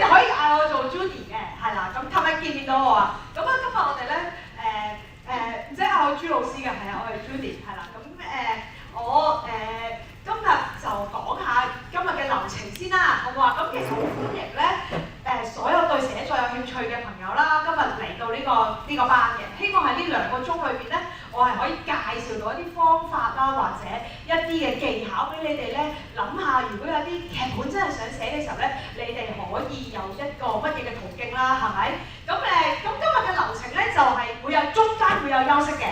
哋可以嗌我做 Judy 嘅，係啦。咁今日見唔見到我啊？咁啊，今日我哋咧唔使嗌我朱老師嘅，係啊，我係 Judy， 係啦。咁我今日就講下今日嘅流程先啦，好唔好啊？咁其實好歡迎咧所有對寫作有興趣嘅朋友啦，今日嚟到呢個班嘅，希望喺呢2個鐘裏邊咧，我係可以介紹到一啲方法啦，或者一啲嘅技巧俾你哋咧諗下，如果有啲劇本真係想寫嘅時候咧，你哋可以有一個乜嘢嘅途徑啦，係咪？咁今日嘅流程咧就係會有中間會有休息嘅。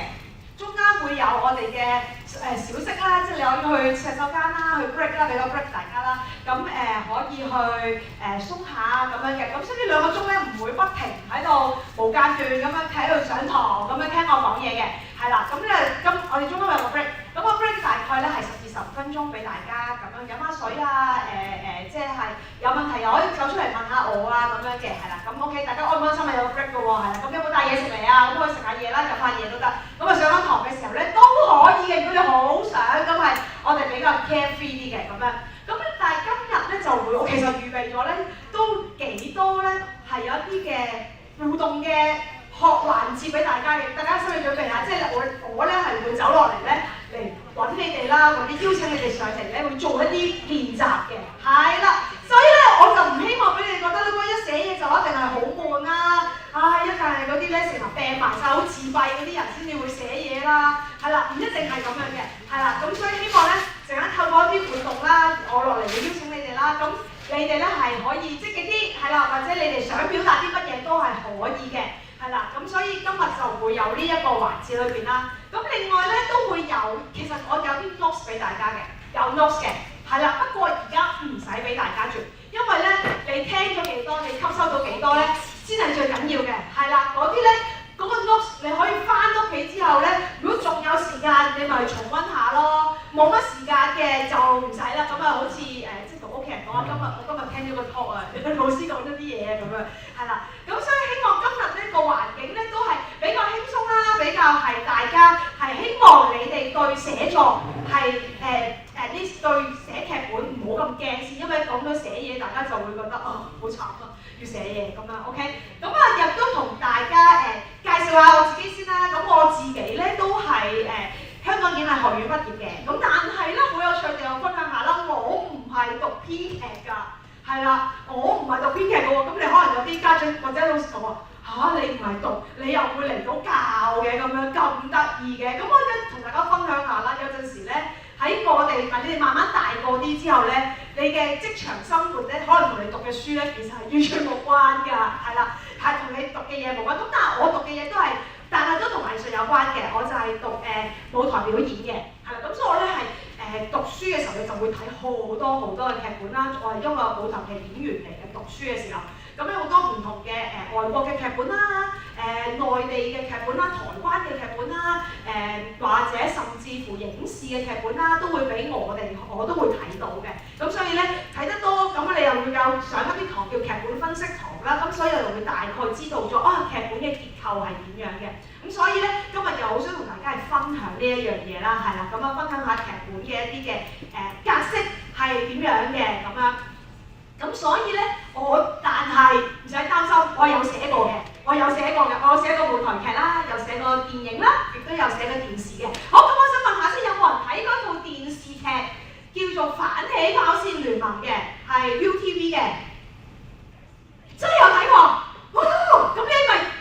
中間會有我哋嘅小息啦，即係你可以去洗手間啦，去 break 啦，俾個 break 大家啦。咁可以去鬆下咁樣嘅。咁所以呢2個鐘咧唔會不停喺度無間斷咁樣喺度上堂咁樣聽我講嘢嘅，係啦。咁我哋中間有個 break，咁個 break 大概咧係10至15分鐘俾大家咁樣飲下水啊，即係有問題又可以走出嚟問下我啊咁樣嘅，係啦。咁 OK， 大家安唔安心啊？有個 break 嘅喎，係啦。咁有冇帶嘢食嚟啊？咁可以食下嘢啦，飲下嘢都得。咁啊上緊堂嘅時候咧都可以嘅，如果你好想咁係我哋比較 carefree 啲嘅咁樣。咁咧但係今日咧就會，我其實預備咗咧都幾多咧係有一啲嘅互動嘅學環節俾大家嘅，大家心理準備下，即係我咧係會走落嚟咧嚟揾你哋啦，或者邀請你哋上嚟咧會做一啲練習嘅，係啦。所以咧我就唔希望俾你哋覺得咧，一寫嘢就一定係好悶啦，一定係嗰啲咧成日病埋晒好自閉嗰啲人先至會寫嘢啦，係啦，唔一定係咁樣嘅，係啦。咁所以希望咧陣間透過一啲活動啦，我落嚟會邀請你哋啦，咁你哋咧係可以積極啲，係啦，或者你哋想表達啲乜嘢都係可以嘅。係啦，咁所以今日就會有呢一個環節裏邊啦。咁另外咧都會有，其實我有啲 notes 俾大家嘅，有 notes 嘅，係啦。不過而家唔使俾大家住，因為咧你聽咗幾多，你吸收到幾多咧，先係最緊要嘅。係啦，嗰啲咧嗰個 notes 你可以翻屋企之後咧，如果仲有時間，你咪重溫下咯。冇乜時間嘅就唔使啦。咁啊，好似即係同屋企人講啊，我今日聽咗個 talk 啊，老師講咗啲嘢咁樣，係啦。咁所以希望今日呢個環境咧都係比較輕鬆啦，比較係大家係希望你哋對寫作係呢對寫劇本唔好咁驚先，因為講到寫嘢，大家就會覺得好慘啊，要寫嘢咁樣 OK。咁啊亦都同大家介紹下我自己先啦。咁我自己咧都係香港演藝學院畢業嘅，咁但係咧好有趣地我分享下啦，我唔係讀編劇㗎。係啦，我唔係讀編劇嘅喎，咁你可能有啲家長或者老師講話你唔係讀，你又會嚟到教嘅咁樣咁得意嘅，咁我想同大家分享下啦。有陣時咧喺你哋慢慢大個啲之後咧，你嘅職場生活咧，可能同你讀嘅書咧其實係完全冇關㗎，係啦，係同你讀嘅嘢冇關。咁但係我讀嘅嘢都係，但係都同藝術有關嘅。我就係讀舞台表演嘅，係啦，咁所以我咧係。讀書嘅時候你就會睇好多嘅劇本啦，我係因為舞台劇演員嚟嘅，讀書嘅時候，咁有好多唔同嘅外國嘅劇本啦，內地嘅劇本啦，台灣嘅劇本啦，或者甚至乎影視嘅劇本啦，都會俾我都會睇到嘅。咁所以咧睇得多，咁你又會有上一啲堂叫劇本分析堂啦，咁所以又會大概知道咗劇本嘅結構係點樣嘅。咁所以咧今日又好想同大家係分享呢一樣嘢啦，係啦，咁分享下劇本嘅一啲嘅格式係點樣嘅咁樣。咁所以咧但係唔使擔心，我有寫過嘅，我有寫過舞台劇啦，有寫過電影啦，亦都有寫過電視嘅。好，咁我想問下先，有冇人睇嗰套電視劇叫做《反起跑線聯盟》嘅，係 ViuTV 嘅？真係有睇過？咁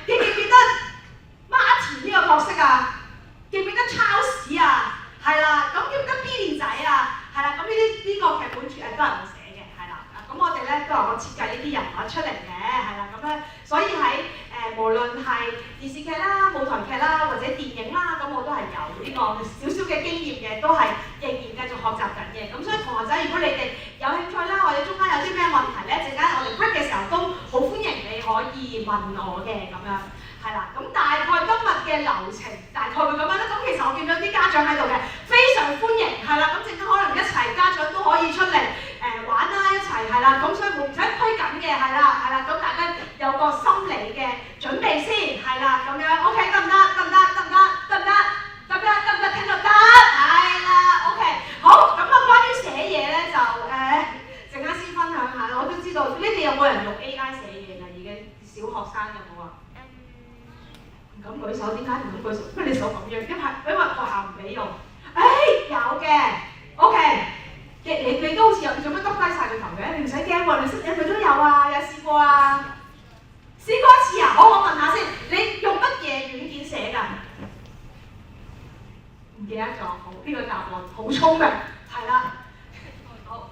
你記唔記得Martin 呢個角色啊？記唔記得 Charles 啊？係啦，咁記唔記得 Billy 仔啊？係啦，咁呢個劇本都係我寫嘅，係啦。咁我哋咧都係我設計呢啲人物出嚟嘅，係啦。咁咧，所以喺無論係電視劇啦、舞台劇啦或者電影啦，咁我都係有呢個少少嘅經驗嘅，都係仍然繼續學習緊嘅。咁所以同學仔，如果你哋有興趣啦，或者中間有啲咩問題咧，陣間我哋 break 嘅時候都好歡迎你可以問我嘅咁樣。係啦，咁大概今日嘅流程大概會咁樣啦。咁其實我見到啲家長喺度嘅，非常歡迎，係啦。咁陣間可能一齊家長都可以出嚟玩啦，一齊係啦。咁所以唔使拘緊嘅，係啦，係啦。咁大家有個心理嘅準備先，係啦，咁樣 OK 得唔得？得唔得？得唔得？得唔得？得唔得？得唔得？聽到得，係啦 OK。好，咁啊關於寫嘢咧就陣間先分享下。我都知道呢啲有冇人用 AI 好似有做乜耷低晒個頭嘅？你唔使驚喎，你咪都有啊，有試過啊？試過一次啊？好，我問下先，你用乜嘢軟件寫㗎？唔記得咗，好，呢個答案好聰明，係啦。好。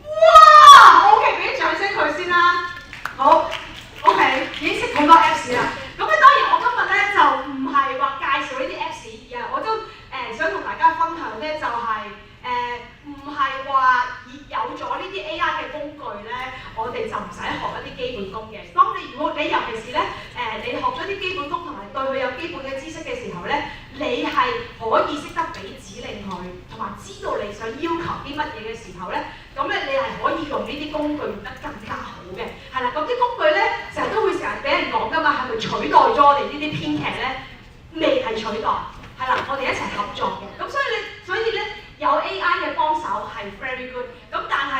哇 ！OK， 俾啲掌聲佢先啦。好 ，OK， 已經識好多 Apps 啦。咁咧當然我今日咧就唔係話介紹呢啲 Apps，而係我都想同大家分享咧就係唔係話有咗呢啲 AI 嘅工具咧，我哋就唔使學一啲基本功嘅。當如果你尤其是咧你學咗啲基本功同埋對佢有基本嘅知識嘅時候咧，你係可以識得俾指令佢，同埋知道你想要求啲乜嘢嘅時候咧，咁咧你係可以用呢啲工具用得更加好嘅。係啦，咁啲工具咧成日都會成日俾人講㗎嘛，係咪取代咗我哋呢啲編劇咧？未係取代，係啦，我哋一齊合作嘅。咁所以咧有 AI 嘅幫手係 very good。咁但係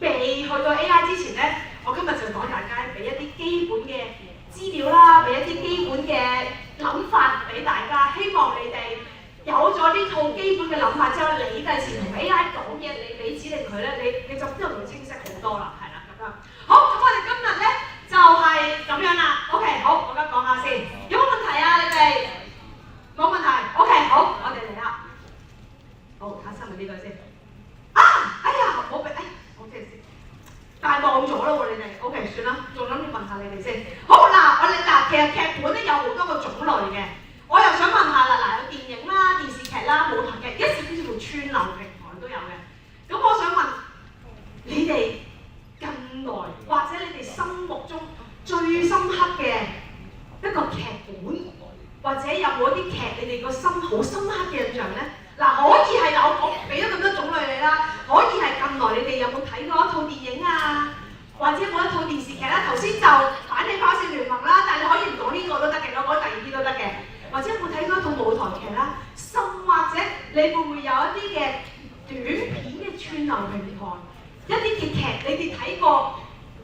未去到 AI 之前咧，我今日就講大家俾一啲基本嘅資料啦，俾一啲基本嘅諗法俾大家，希望你哋有咗呢套基本嘅諗法之後，你第時同 AI 講嘢，你俾指令佢咧，你就知道會清晰好多啦，係啦咁樣。好，咁我哋今日咧就係咁樣啦。OK， 好，我而家講下先，有冇問題啊？你哋冇問題。OK， 好，我哋嚟啦。好，睇下係咪呢個先。啊，哎呀，我即係先。大望咗咯喎，你哋 OK 算啦，仲諗住問下你哋先。好嗱，我哋嗱其實劇本咧有好多個種類嘅，我又想問下啦，嗱有電影啦、電視劇啦、舞台劇，一甚至乎串流平台都有嘅。咁我想問你哋近來或者你哋心目中最深刻嘅一個劇本，或者有冇一啲劇你哋個心好深刻嘅印象咧？嗱，可以係我俾咗咁多種類你啦，可以係近來你哋有冇睇過一套電影啊，或者冇一套電視劇啦？頭先就反起花式聯盟啦，但係你可以唔講呢個都得嘅，我講第二啲都得嘅。或者有冇睇過一套舞台劇啦？甚或者你會唔會有一啲嘅短片嘅串流平台，一啲嘅劇你哋睇過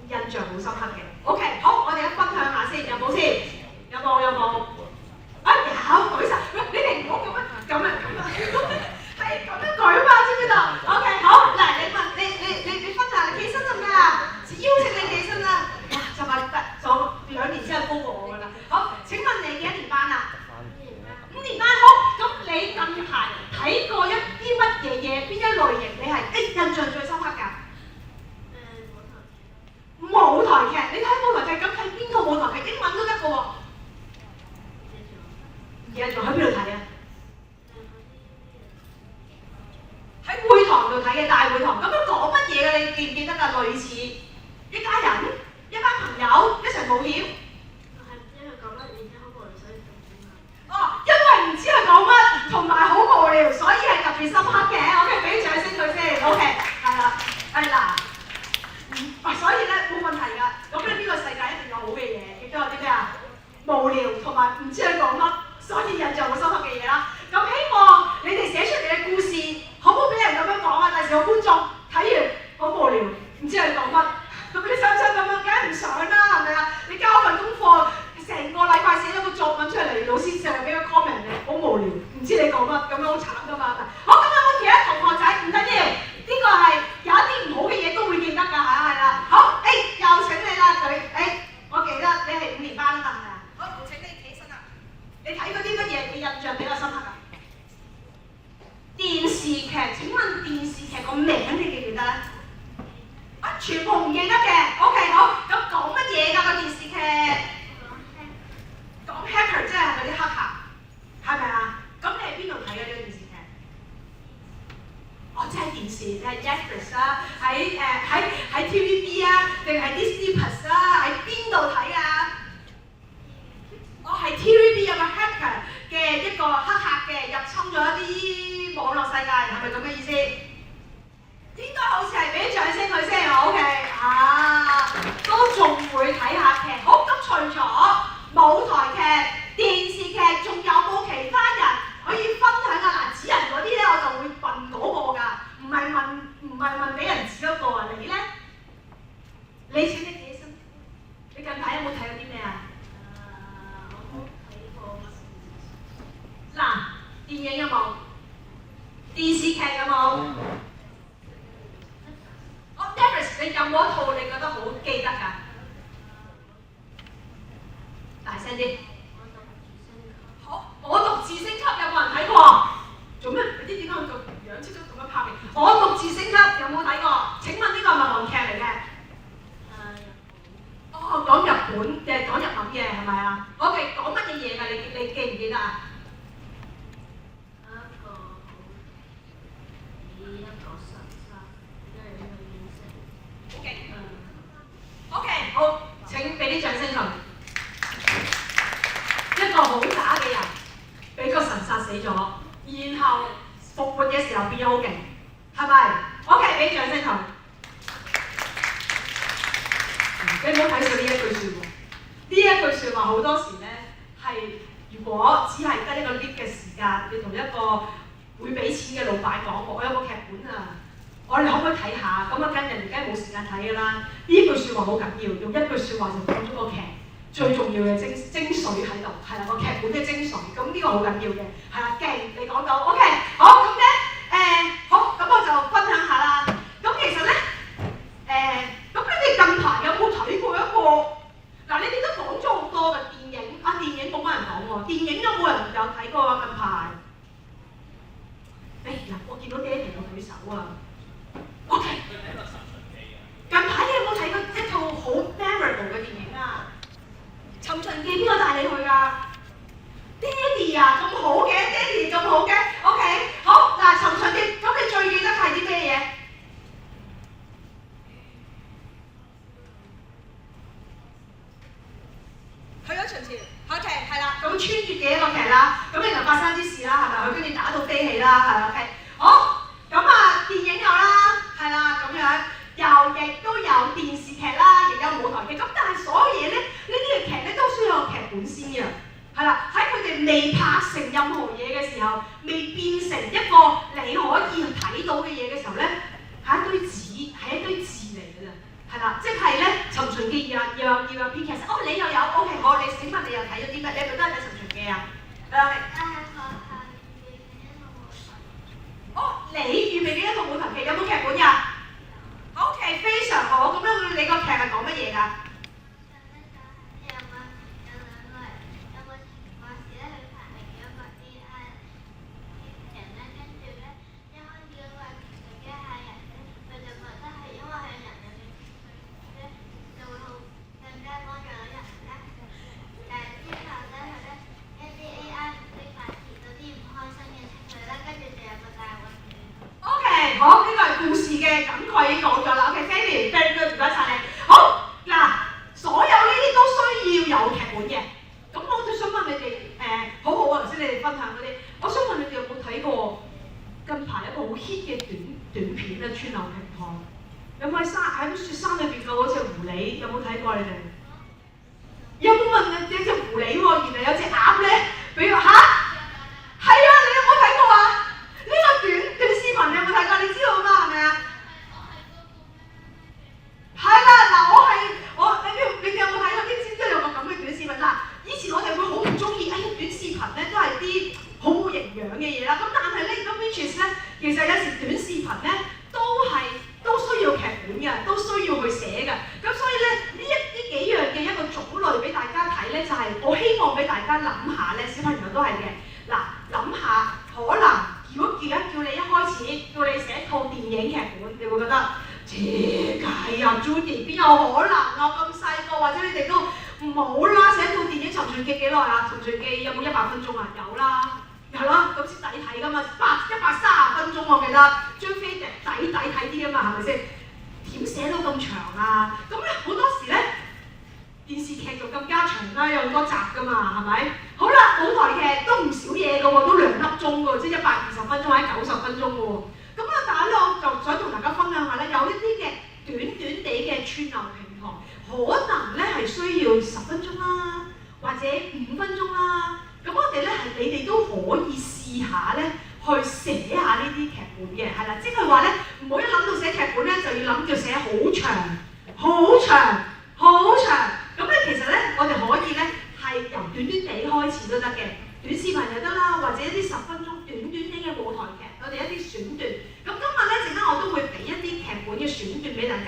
印象好深刻嘅 ？OK， 好，我哋一分享下先，有冇先？有冇？啊有，舉手！你哋唔好咁樣，係咁樣舉嘛，知唔知道 ？OK， 好，嗱，你分享，你起身得唔得啊？邀請你起身啦！哇，就話就2年先係高過我㗎啦。好，請問你幾多年班啊？5年班，好。咁你近排睇過一啲乜嘢嘢？邊一類型你係印象最深刻㗎？舞台劇，你睇舞台劇咁睇邊套舞台劇？英文都得㗎喎。而家仲喺邊度睇啊？喺會堂度睇嘅大會堂，咁樣講乜嘢嘅？你記唔記得㗎？類似一家人、一班朋友一齊冒險。哦，因為唔知佢講乜，同埋好無聊，所以係特別深刻嘅。OK， 俾啲掌聲佢先。OK， 係啦，所以咧冇問題㗎。咁咧呢個世界一定有好嘅嘢，亦都有啲咩啊？無聊同埋唔知佢講乜，所以印象好深刻嘅嘢啦。咁希望你哋寫出嚟嘅故事，好唔好俾人咁樣講啊？第時個觀眾睇完好無聊，唔知佢講乜，咁你想唔想咁樣？梗係唔想啦，係咪啊？你交份功課，成個禮拜寫咗個作文出嚟，老師成日俾個 comment 你，好無聊，唔知你講乜，咁樣好慘㗎嘛。好，咁有冇其他同學仔？唔緊要，呢個係有一啲唔好嘅嘢都會記得㗎，係啦。好，又請你啦，我記得你係5年班啊嘛，係咪啊？好，請你起身啦。你睇嗰啲乜嘢嘅印象比較深刻啊？電視劇，請問電視劇個名你記唔記得咧？啊，全部唔記得嘅。OK， 好，咁講乜嘢㗎個電視劇？講 hacker 即係嗰啲黑客，係咪啊？咁你喺邊度睇嘅呢個電視劇？即係電視，你係 Netflix 啦，喺 TVB 啊，定係 Disney Plus 啦？喺邊度睇啊？係 TVB 有個 hacker 嘅一個黑客嘅入侵咗一啲網絡世界，係咪咁嘅意思？應該好似係俾啲掌聲佢先 ，OK 都仲會睇下劇。好，咁除咗舞台劇、電視劇，仲有冇其他人可以分享啊？嗱，指人嗰啲咧，我就會問嗰個㗎，唔係問俾人指嗰個啊。你咧？你請你自己身，你近排有冇睇過啲咩啊？嗱，電影有冇？電視劇有冇？Netflix 你有冇一套你覺得好記得㗎？大聲啲！好，我讀自升級有冇人睇過？做咩？你知點解佢個樣即刻咁樣拍嘅？我讀自升級有冇睇過？請問呢個係咪韓劇嚟嘅？哦，講日本嘅，講日文嘅係咪啊？OK，講乜嘢嘢㗎？你記唔記得啊？OK， 好，請俾啲掌聲佢。一個好渣嘅人，俾個神殺死咗，然後復活嘅時候變咗好勁，係咪 ？OK， 俾掌聲佢。你唔好睇少呢一句説話。呢一句説話好多時咧係，如果只係得一個 lift 嘅時間，你同一個會俾錢嘅老闆講我有個劇本啊。我哋可唔可以睇下？咁啊，跟人而家冇時間睇㗎啦。呢句説話好緊要，用一句説話就講咗個劇最重要嘅精髓喺度，係啦，個劇本嘅精髓。咁呢個好緊要嘅，係啦，勁你講到 OK， 好咁咧好，咁我就分享下啦。咁其實咧咁你哋近排有冇睇過一個嗱？你哋都講咗好多嘅電影啊，電影冇乜人講喎。電影有冇人有睇過啊？近排？嗱，我見到爹哋有舉手啊。OK， 近排你有冇睇過一套好 memorable 嘅電影啊？《尋秦記》邊個帶你去㗎？爹哋啊，咁好嘅，爹哋咁好嘅 ，OK， 好嗱，《尋秦記》咁你最記得係啲咩嘢？去咗秦朝 ，OK， 係啦，咁穿越嘅一個劇啦，咁然後發生啲事啦，係咪？佢跟住打到飛起啦，係 OK， 好。咁啊，電影有啦，係啦，咁樣亦都有電視劇啦，亦有舞台劇。咁但係所有嘢咧，呢啲嘅劇咧都需要有劇本先嘅，係啦。喺佢哋未拍成任何嘢嘅時候，未變成一個你可以睇到嘅嘢嘅時候咧，係一堆紙，係一堆字嚟嘅咋，係啦。即係咧，《尋秦記》要有編劇。哦，你又有 OK， 好，你請問你又睇咗啲乜？你係咪都係睇《尋秦記》啊？哦，你預備嘅一套舞台劇有冇劇本㗎 ？OK， 非常好。咁樣你個劇係講乜嘢㗎？好，呢個係故事嘅感概已經講咗啦。OK，Fanny，very good，唔該晒你。好，嗱，所有呢啲都需要有劇本嘅。咁我就想問你哋，好好啊，頭先你哋分享嗰啲，我想問你哋有冇睇過近排一個好 hit 嘅短片啊？串流平台有冇喺雪山裏邊嘅嗰隻狐狸？有冇睇過你哋？有冇問你隻狐狸喎？原來有隻鴨咧，比如嚇，係啊，你有冇睇過啊？呢個短視頻你有冇睇過？你知道嘛？係咪啊？係啦，嗱，你哋有冇睇過？知唔知有個咁嘅短視頻？嗱，以前我哋會好唔中意，短視頻咧都係啲好冇營養嘅嘢啦。咁但係咧，咁 which is 咧，其實有時短視頻咧都需要劇本嘅，都需要去寫嘅。咁所以咧，呢幾樣嘅一個種類俾大家睇咧，就係我希望俾大家諗下咧，小朋友都係嘅。嗱，諗下可能。如果而家叫你一開始叫你寫一套電影劇本，你會覺得，切係啊 Judy 邊有可能啊？咁細個，或者你哋都唔好啦，寫一套電影《尋秦記》幾耐啊？《尋秦記》有冇100分鐘啊？有啦，係咯，咁先抵睇㗎嘛，130分鐘我記得，張飛抵睇啲㗎嘛，係咪先？點寫到咁長啊？咁咧好多時咧。電視劇就更加長啦，有好多集㗎嘛，係咪？好啦，舞台劇都唔少嘢㗎喎，都2粒鐘㗎喎，即係120分鐘或者90分鐘㗎喎。咁啊，但係咧，我就想同大家分享下咧，有一啲嘅短地嘅串流平台，可能咧係需要10分鐘啦，或者5分鐘啦。咁我哋咧你哋都可以試下咧，去寫下呢啲劇本嘅，係啦，即係話咧，唔好一諗到寫劇本咧，就要諗住寫好長。咁咧其實咧，我哋可以咧係由短地開始都得嘅，短視頻又得啦，或者一啲10分鐘短嘅舞台劇，我哋一啲選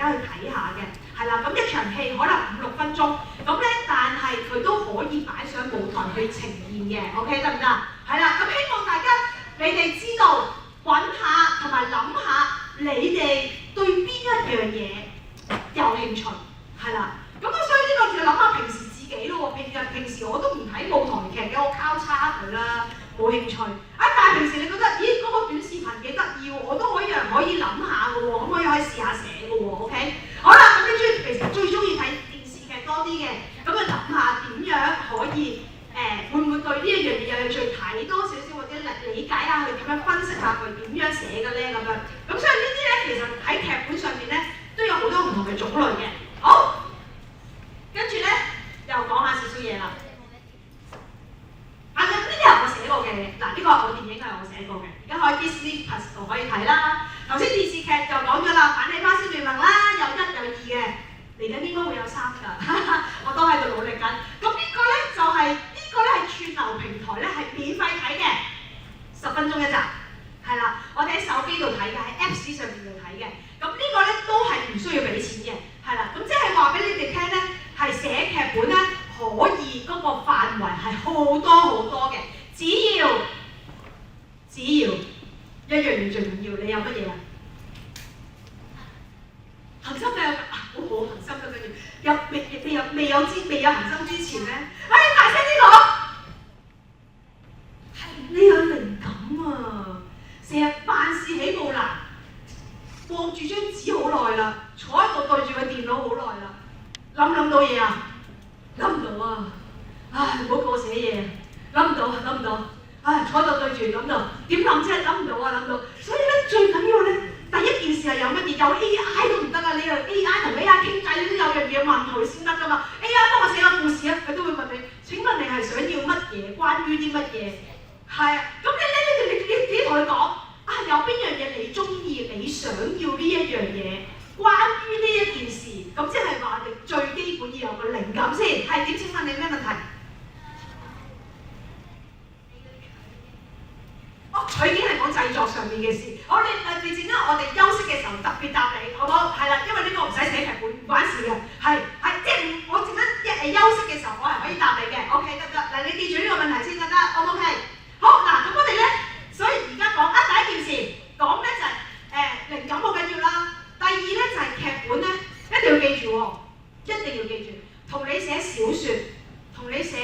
家去睇下嘅，係啦。咁一場戲可能5-6分鐘，咁咧但係佢都可以擺上舞台去呈現嘅 ，OK 得唔得？係啦，咁希望大家你哋知道揾下同埋諗下，你哋對邊一樣嘢有興趣，係啦。咁啊，所以呢個就諗下平時自己咯喎。平時我都唔睇舞台劇嘅，我交叉佢啦，冇興趣。但係平時你覺得，咦嗰個短視頻幾得意喎，我都可以諗下嘅喎，咁可以試下寫嘅喎 ，OK？ 好啦，咁你其實最中意睇電視劇多啲嘅，咁啊諗下點樣可以會唔會對呢一樣嘢有興趣睇多少少，或者理解下佢點樣分析下佢點樣寫嘅咧咁樣。咁所以呢啲咧其實喺劇本上面咧都有好多唔同嘅種類嘅。好。跟住咧，又講下少少嘢啦。呢啲係我寫過嘅，嗱呢個我電影係我寫過嘅，而家可以 Disney Plus 度可以睇啦。頭先電視劇就講咗啦，反起花式聯盟啦，有1有2嘅，嚟緊應該會有3㗎，我都喺度努力緊。咁呢個咧就係串流平台咧係免費睇嘅，10分鐘一集，係啦，我哋喺手機度睇嘅，喺 Apps 上面度睇嘅。咁呢個咧都係唔需要俾錢嘅，係啦。咁即係話俾你哋聽咧。係寫劇本咧，可以嗰個範圍係好多好多嘅，只要一樣嘢最緊要，你有乜嘢啊？恆心嘅好恆心嘅緊要，未有恆心之前咧，大聲啲講，係你有靈感啊！成日辦事起步難，望住張紙好耐啦，坐喺度對住個電腦好耐啦。諗到嘢啊？諗唔到啊！唉，唔好過寫嘢，諗唔到，唉，坐喺度對住諗到，點諗啫？諗唔到啊，諗到。所以咧，最緊要咧，第一件事係有乜嘢？有 AI 都唔得啊！你又 AI 同 AI 傾偈，你都有樣嘢問佢先得㗎嘛。AI 幫我寫個故事啊，佢都會問你：請問你係想要乜嘢？關於啲乜嘢？係啊，咁你同佢講啊，有邊樣嘢你中意？你想要呢一樣嘢？關於呢一件事，咁即係話你最基本要有個靈感先。係點？請問你咩問題？佢已經係講製作上面嘅事。好，你陣間我哋休息嘅時候特別答你，好唔好？係啦，因為呢個唔使寫劇本，唔關事嘅。係即係我陣間休息嘅時候，我係可以答你嘅。OK 得。嗱，你記住呢個問題先得，O 唔 OK？好，嗱，咁我哋咧，所以而家講第一件事講咧就係靈感好緊要啦。第二咧就係劇本咧，一定要記住喎，一定要記住，同你寫小説，同你寫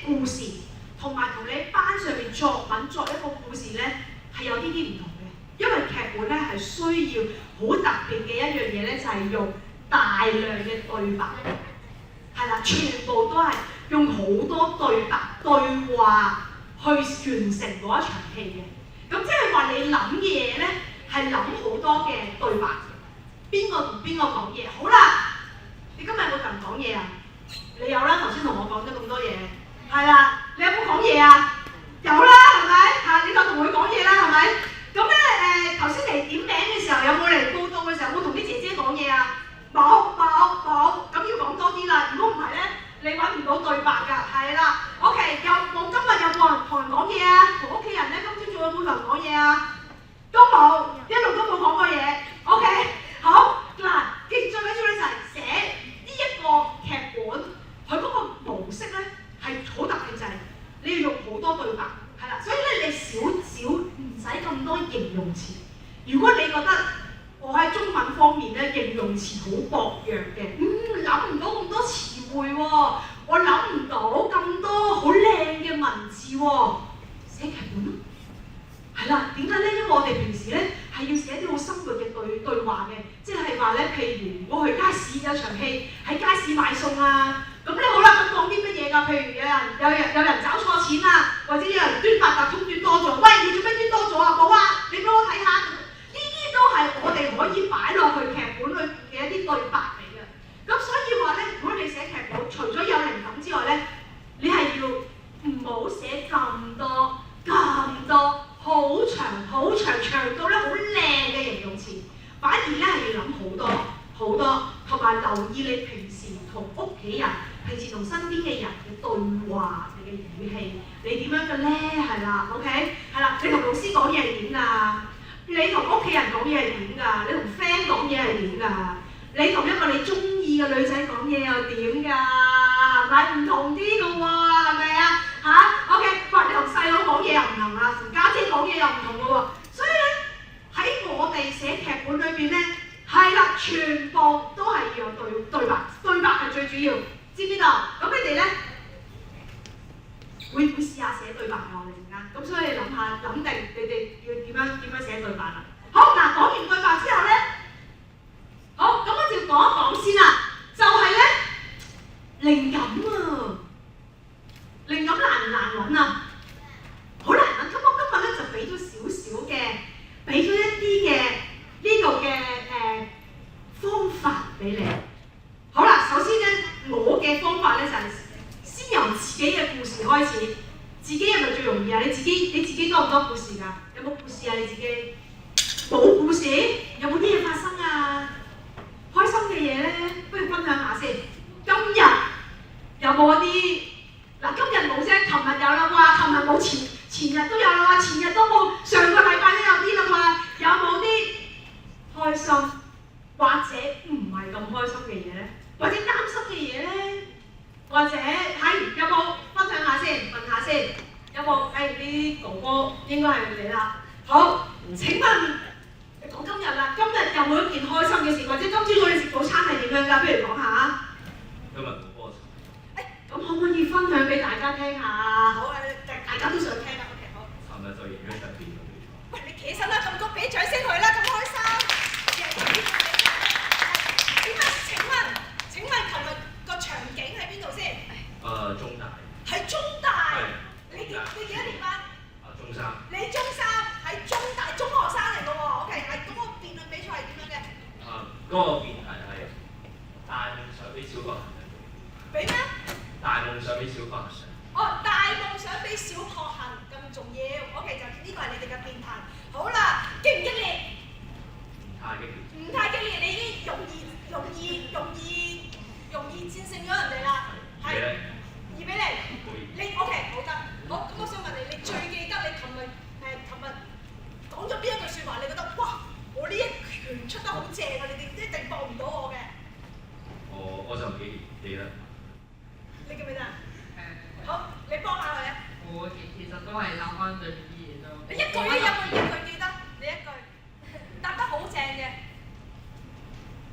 故事，同埋同你班上面作文作一個故事咧，係有啲唔同嘅。因為劇本咧係需要好特別嘅一樣嘢咧，就係用大量嘅對白，係啦，全部都係用好多對白對話去完成嗰一場戲嘅。咁即係話你諗嘅嘢咧，係諗好多嘅對白。邊個同邊個講嘢？好啦，你今日有冇同人講嘢啊？你有啦，頭先同我講咗咁多嘢，係啦，你有冇講嘢啊？有啦，係咪？你就同佢講嘢啦，係咪？咁咧頭先嚟點名嘅時候，有冇嚟報到嘅時候，有冇同啲姐姐講嘢啊？冇，咁要講多啲啦。如果唔係咧，你揾唔到對白㗎，係啦。OK，今日有冇人同人講嘢啊？同屋企人咧，今朝早有冇同人講嘢啊？都冇，一路都冇講過嘢。OK。好嗱，最緊要咧就係寫呢一個劇本，佢嗰個模式咧係好特別，就係你要用好多對白，係啦，所以咧你少唔使咁多形容詞。如果你覺得我喺中文方面咧形容詞好薄弱嘅，諗唔到咁多詞彙喎，我諗唔到咁多好靚嘅文字喎，寫劇本咯。係啦，點解咧？因為我哋平時咧係要寫啲好生活嘅對話嘅，即係話咧，譬如我去街市有場戲喺街市買餸啊，咁咧好啦，咁講啲乜嘢㗎？譬如有人找錯錢啊，或者有人端八達通端多咗，喂，你做咩端多咗啊？冇啊，你俾我睇下，呢啲都係我哋可以擺落去劇本裏邊嘅一啲對白嚟嘅。咁所以話咧，如果你寫劇本，除咗有靈感之外咧，你係要唔好寫咁多。好長到咧好靚嘅形容詞，反而咧係要諗好多，同埋留意你平時同屋企人、平時同身邊嘅人嘅對話，你嘅語氣，你點樣嘅咧？係啦 ，OK， 係啦，你同老師講嘢係點㗎？你同屋企人講嘢係點㗎？你同 friend 講嘢係點㗎？你同一個你中意嘅女仔講嘢又點㗎？係咪唔同啲㗎喎？係咪啊？OK， 哇！你同細佬講嘢又唔同啦，同家姐講嘢又唔同㗎喎。所以咧喺我哋寫劇本裏邊咧，係啦，全部都係要有對白，對白係最主要，知唔知道？咁你哋咧會試下寫對白㗎，我哋陣間。咁所以諗定你哋要點樣寫對白啦。好嗱，講完對白之後咧，好咁我就講一講先啦，就係咧靈感啊，靈感難唔難揾啊？好難揾。咁我今日咧就俾咗少少嘅，俾咗一啲嘅呢個嘅方法俾你。好啦，首先咧我嘅方法咧就係先由自己嘅故事開始。自己係咪最容易啊？你自己多唔多故事㗎？有冇故事啊？你自己冇故事？有冇啲嘢發生啊？開心嘅嘢咧，不如分享下先。今日有冇一啲？嗱，今日冇啫，琴日有啦啩，琴日冇前日都有啦喎，前日都冇，上個禮拜都有啲啦喎。有冇啲開心或者唔係咁開心嘅嘢咧？或者擔心嘅嘢咧？或者係有冇分享下先？問下先，有冇？呢啲哥哥應該係你啦。好，請問講今日啦，今日有冇一件開心嘅事？或者今朝早你食早餐係點樣㗎？不如講下。今日冇波茶。咁可唔可以分享俾大家聽下？好啊，大家都想聽啦。OK， 好。尋日就贏咗1邊嘅比賽。喂，你企起身啦，咁多俾掌聲佢啦，咁開心。點啊？請問琴日個場景喺邊度先？中大。喺中大。係。你幾多年班？中三。你中三喺中大中學生嚟㗎喎。OK， 係嗰個辯論比賽係點樣嘅？嗰個辯題係大夢想比小確幸更重要。俾咩？大夢想比小確幸。哦，大夢想比小確幸更重要。OK， 就呢個係你哋嘅辯題。好啦，激唔激烈？唔太激烈。唔太激烈，你已經容易戰勝咗人哋啦。係。2比0。你 OK， 好得。好，咁我想問你，你最記得你琴日講咗邊一句説話？你覺得哇，我呢一拳出得好正啊！你哋一定幫唔到我嘅。我就唔記得。你記唔記得啊？好，你幫下佢啊。我其實都係諗翻對面啲嘢啫。你一句有冇一句記得？你一句答得好正嘅。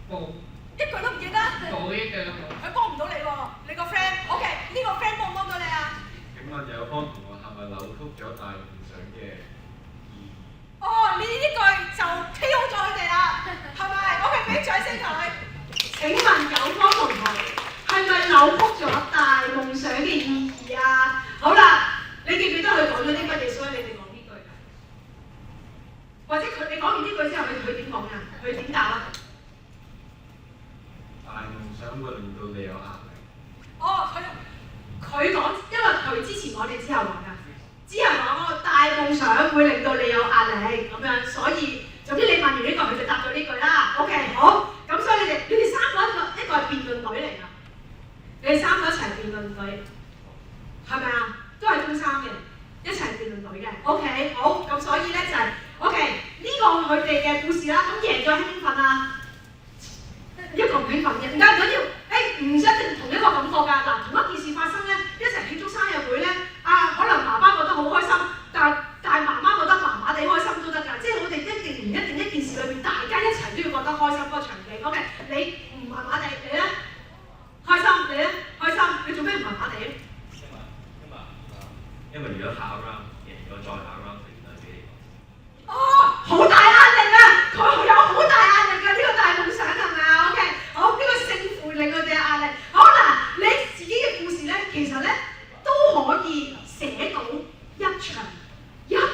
冇。一句都唔記得？冇一句都冇。佢幫唔到你喎，你個 friend。OK， 呢個 friend 幫唔幫到你啊？請問有方同學係咪扭曲咗大夢想嘅意義？哦，你呢句就 KO 咗佢哋啦，係咪 ？OK， 俾掌聲佢。請問有方同學係咪扭曲咗大夢想嘅意義啊？好啦，你記唔記得佢講咗啲乜嘢？所以你哋講呢句㗎。或者你講完呢句之後，佢點講啊？佢點答啊？大夢想會令到你有壓力。哦，佢講，因為佢之前我哋之後講㗎，之後講大夢想會令到你有壓力咁樣，所以總之你問完呢句，佢就答咗呢句啦。OK， 好，咁所以你哋三個一個係辯論隊嚟㗎，你哋三個一齊辯論隊，係咪啊？都係中三嘅，一齊辯論隊嘅。OK， 好，咁所以咧就係 OK 呢個佢哋嘅故事啦。咁贏咗興唔興奮啊？一個唔興奮嘅，唔緊要，唔一定同一個感覺㗎。嗱，同一件事發生咧，一齊慶祝生日會咧，可能爸爸覺得好開心，但係媽媽覺得麻麻地開心都得㗎。即係我哋一定一件事裏面，大家一齊都要覺得開心嗰個場景。OK， 你唔麻麻地，你咧開心，你咧開心，你做咩唔麻麻地？因為如果下一 round 贏咗，再下一 round 就唔俾你。好大壓力啊！佢有好大壓力㗎，呢個大夢想係咪啊 ？OK， 好，呢個勝負令佢哋有壓力。好嗱，你自己嘅故事咧，其實咧都可以寫到一場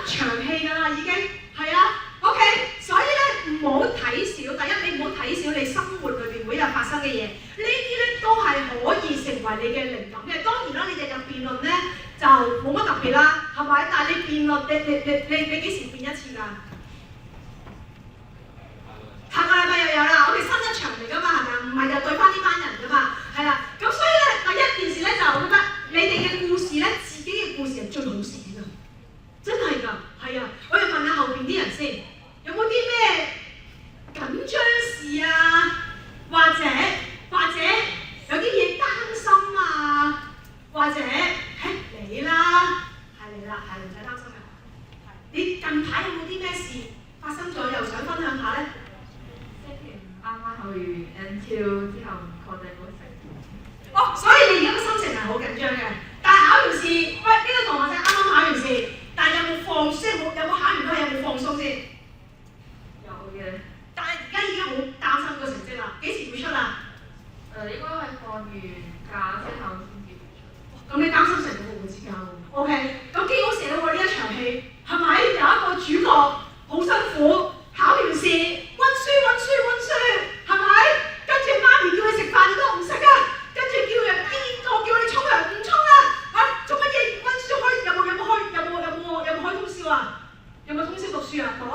戲㗎啦，已經係啊。OK， 所以咧唔好睇小，第一你唔好睇小你生活裏邊每日發生嘅嘢，呢啲咧都係可以成為你嘅靈感嘅。當然啦，你日日辯論咧就冇乜特別啦，係咪？但係你辯論，你幾時辯一次㗎？下個禮拜又有啦，我哋新一場嚟㗎嘛，係咪啊？唔係就對翻呢班人㗎嘛，係啦。咁所以咧，第一件事咧就我覺得你哋嘅故事咧，自己嘅故事係最好寫㗎，真係㗎，係啊。我哋問下後邊啲人先，有冇啲咩緊張事啊，或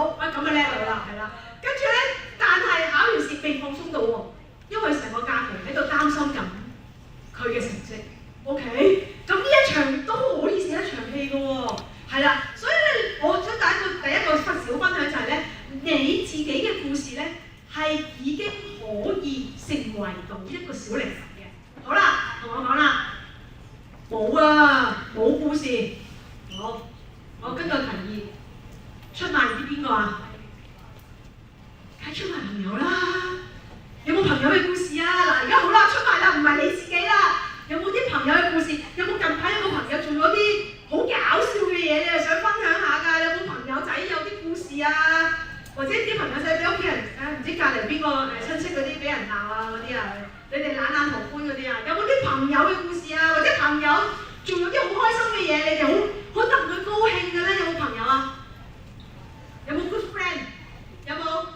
好，咁就叻女啦，係啦。跟住咧，但係考完試未放鬆到喎，因為成個假期喺度擔心緊佢嘅成績。OK， 咁呢一場都可以寫一場戲嘅喎，係啦。所以咧，我想第一個小分享就係咧，你自己嘅故事咧係已經可以成為到一個小靈神嘅。好啦，同我講啦，冇啊，冇故事。好，我根據提議出賣唔知邊個啊？梗係出賣朋友啦！有冇朋友嘅故事啊？嗱，而家好啦，出賣啦，唔係你自己啦。有冇啲朋友嘅故事？有冇近排有個朋友做咗啲好搞笑嘅嘢，你係想分享下㗎？有冇朋友仔有啲故事啊？或者啲朋友仔俾屋企人唔知隔離邊個親戚嗰啲俾人鬧啊嗰啲啊？你哋冷眼旁觀嗰啲啊？有冇啲朋友嘅故事啊？或者朋友做咗啲好開心嘅嘢，你哋好戥佢高興嘅咧？有冇朋友啊？有冇 good friend？ 有冇？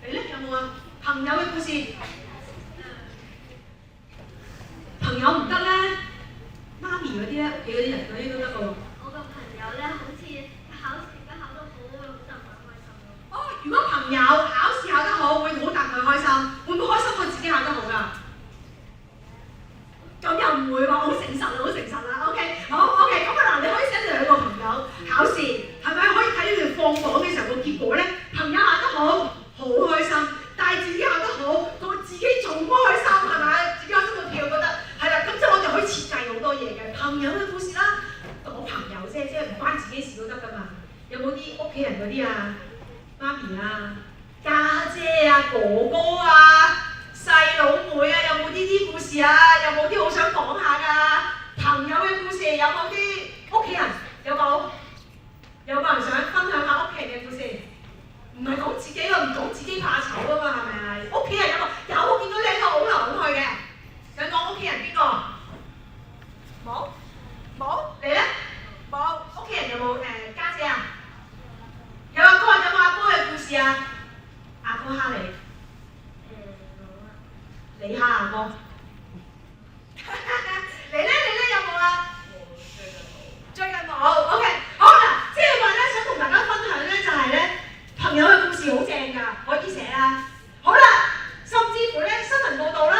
你咧有冇啊？朋友嘅故事？朋友唔得咧，媽咪嗰啲咧，屋企嗰啲人嗰啲都得喎。我個朋友咧，好似考試而家考得好，會好戥佢開心咯。哦，如果朋友考試考得好，會好戥佢開心，會唔會開心過自己考得好㗎？咁又唔會喎，好誠實啦，好誠實啦。OK， 好 OK， 咁啊嗱，你可以寫兩個朋友考試，係咪可以睇到佢放榜嘅時候個結果咧？朋友考得好，好開心，但係自己考得好，自己仲開心係咪？自己開心到跳覺得係啦，咁即係我哋可以設計好多嘢嘅朋友嘅故事啦。講朋友啫，即係唔關自己事都得㗎嘛。有冇啲屋企人嗰啲啊？媽咪啊、家姐啊、哥哥啊、細佬妹啊，有冇呢啲故事啊？有冇啲好想講下㗎？朋友嘅故事有冇啲屋企人？有冇？有冇人想分享下屋企人嘅故事？唔係講自己喎，唔講自己怕醜啊嘛，係咪？屋企人有冇？有，我見到你喺度好來好去嘅。想講屋企人邊個？冇？冇？你咧？冇。屋企人有冇家姐啊？有阿哥，有冇阿哥嘅故事啊？阿哥蝦你？冇啊。你蝦阿哥？你咧有冇啊？最近冇。OK， 好啦，即係話咧，想同大家分享咧，就係咧，朋友嘅故事好正㗎，可以寫啦。好啦，甚至乎咧新聞報導啦，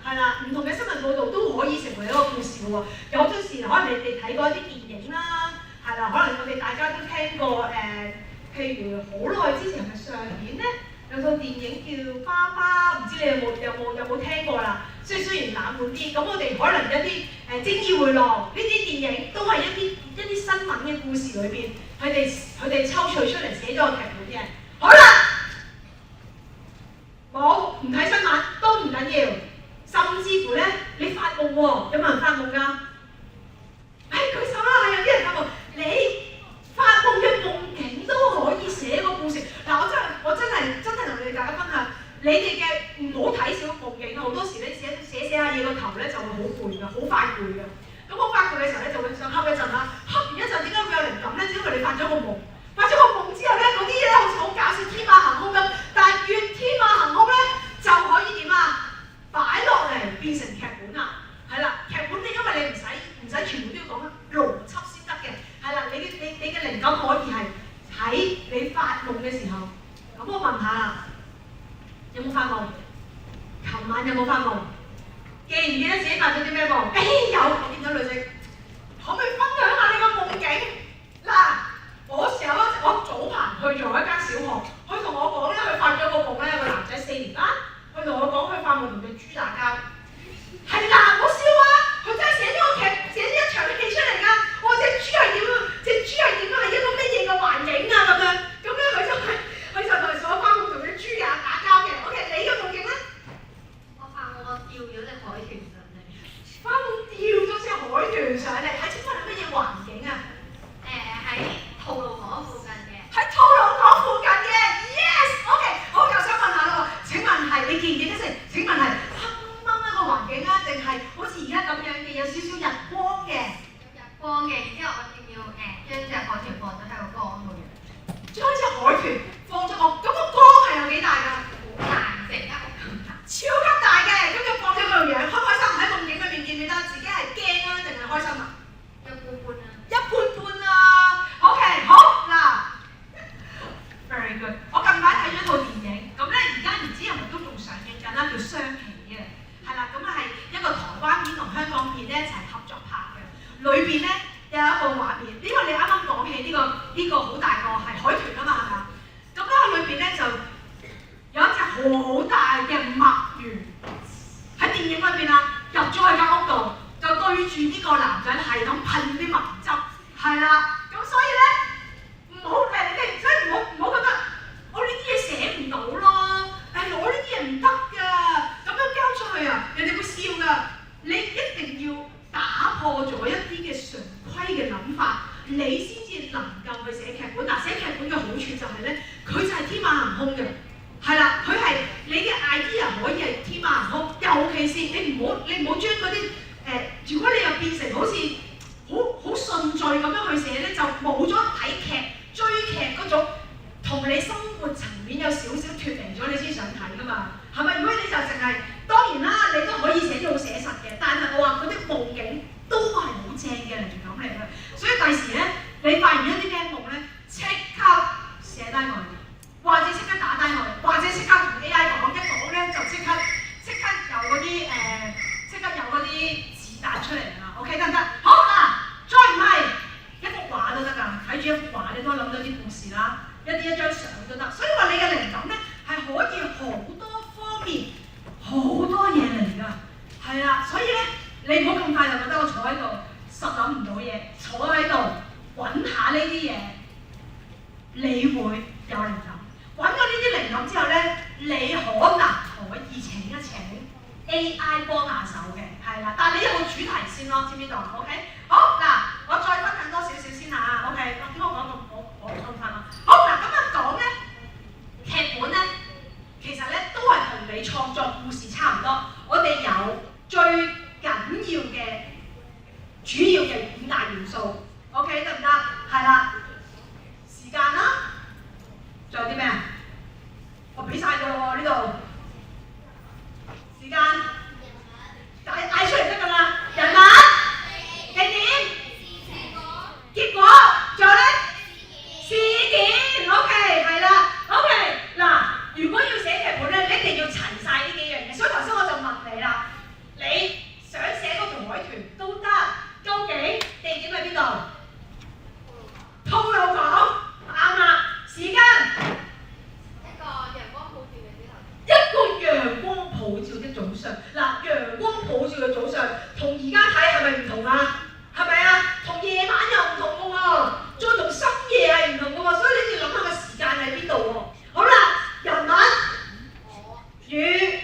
係啦，唔同嘅新聞報導都可以成為一個故事嘅喎。有好多時可能你哋睇過一啲電影啦，係啦，可能我哋大家都聽過譬如好耐之前係上年咧有套電影叫《爸爸》，唔知你有冇聽過啦？雖然冷門啲，咁我哋可能一啲《正義迴廊》呢啲電影都係一啲新聞嘅故事裏邊，佢哋抽取出嚟寫咗個劇本嘅。好啦，冇唔睇新聞都唔緊要，甚至乎咧你發夢喎，有冇人發夢㗎？舉手啦，係有啲人發夢，你發夢嘅夢境都可以寫個故事。嗱，我真係同你哋大家分享，你哋嘅唔好睇小夢境，好多時咧寫下嘢個頭咧就會好攰㗎，好快攰㗎。咁我發攰嘅時候咧就會想瞌一陣啦，瞌完一陣點解會有靈感咧？只因為你發咗個夢，發咗個夢之後咧，嗰啲嘢咧好似好搞笑，天馬行空咁。但係越天馬行空咧，就可以點啊？擺落嚟變成劇本啦，係啦，劇本咧因為你唔使全部都要講邏輯先得嘅，係啦，你嘅靈感可以係喺你發夢嘅時候。咁我問下啦，有冇發夢？琴晚有冇發夢？記唔記得自己發咗啲咩夢？有，我見到女仔，可唔可以分享下你個夢境？嗱，我早排去咗一間小學，佢同我講咧，佢發咗個夢咧，有個男仔4年班，佢同我講佢發夢同隻豬打交，係啦，唔好笑啊！佢真係寫咗個劇，寫咗一場戲出嚟㗎。我話隻豬係點啊？隻豬係點啊？係一個乜嘢嘅環境啊？咁樣咧佢就同我發夢同隻豬打交嘅。OK， 你嘅夢境咧？我發夢我釣咗隻海豚上嚟。發夢釣咗隻海豚上嚟，係請問係乜嘢環境啊？呢個好大個係海豚啊嘛，係咪啊？咁咧裏邊咧就有一隻好大嘅墨魚喺電影裏邊啊，入咗去間屋度，就對住呢個男仔係咁噴啲墨汁，係啦。咁所以咧唔好所以唔好覺得我呢啲嘢寫唔到咯，我呢啲嘢唔得㗎，咁樣交出去啊，人哋會笑㗎。你一定要打破咗一啲嘅常規嘅諗法，你先至能夠去寫劇本。嗱，寫劇本嘅好處就係咧，佢就係天馬行空嘅，係啦，佢係你嘅 idea 可以係天馬行空，尤其是你唔好將嗰啲如果你又變成好似好順序咁樣去寫咧，就冇咗睇劇追劇嗰種同你生活層面有少少脫離咗，你先想睇噶嘛，係咪？如果你就淨係當然啦，你都可以寫到好寫實嘅，但係我話嗰啲佈景都係好正嘅靈感嚟嘅，所以第時咧你發現一啲咩夢咧，即刻寫低佢，或者即刻打低佢，或者即刻同 AI 講，一講咧就即刻有嗰啲字彈出嚟啦 ，OK 得唔得？好嗱，再唔係一幅畫都得㗎，睇住一幅畫你都諗到啲故事啦，一張相都得，所以話你嘅靈感咧係可以好多方面好多嘢嚟㗎，係啦，所以咧你唔好咁快就覺得我坐喺度實諗唔到嘢，坐喺度揾下呢啲嘢，你會有靈感。揾咗呢啲靈感之後咧，你可能可以請一請 AI 幫下手嘅，係啦，但係你有個主題先咯，知唔知道 ？OK， 好嗱，我再分享多少少先嚇 ，OK， 點解我講咁快啊？好嗱，咁樣講咧，劇本咧其實咧都係同你創作故事差唔多，我哋有最緊要嘅主要嘅5大元素 ，OK 得唔得？係啦，時間啦，仲有啲咩啊？我俾晒㗎咯喎呢度。時間，嗌出嚟得㗎啦。人物、地點、結果，仲有咧事件。OK， 係啦。OK， 嗱，如果要寫劇本咧，你一定要齊晒呢幾樣嘢。所以頭先我就問你啦，你想寫嗰條海豚都得，究竟地點喺邊度？吐露港，啱啦。時間。一個陽光普照的早上，嗱，陽光普照嘅早上，同而家睇係咪唔同啊？係咪啊？同夜晚又唔同嘅喎，再同深夜係唔同嘅喎，所以你要諗下個時間喺邊度喎。好啦，人物、魚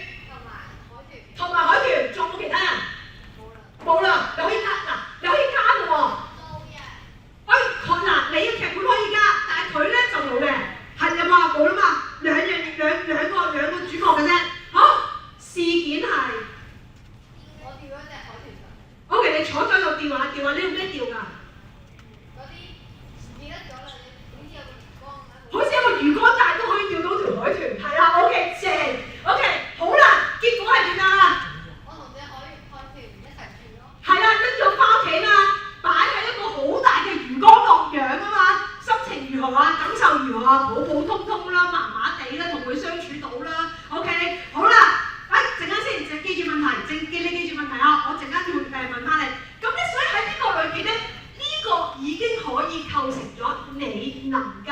同埋海豚，仲有冇其他人？冇啦，你可以加嗱，你可以加嘅喎。嗱，你嘅劇本可以加，但係佢咧就冇嘅，係有冇啊？冇啦嘛。兩個主角嘅啫。好，事件係我釣咗隻海豚上。OK， 你坐咗喺度釣下，你用咩釣㗎？嗰啲唔記得咗啦，你好似有個魚缸喺度。好似有個魚缸，但係都可以釣到條海豚，係啦 ，OK 正 ，OK 好啦，結果係點啊？我同隻海豚一齊住咯。係啦，拎咗翻屋企嘛，擺喺一個好大嘅魚缸落養啊嘛，心情如何啊？感受如何啊？普普通通啦，麻麻地啦，同佢相處到啦 ，OK， 好啦，陣間先，就記住問題，你記住問題啊，我陣間要問翻你。咁咧，所以喺呢個裏邊咧，呢個已經可以構成咗你能夠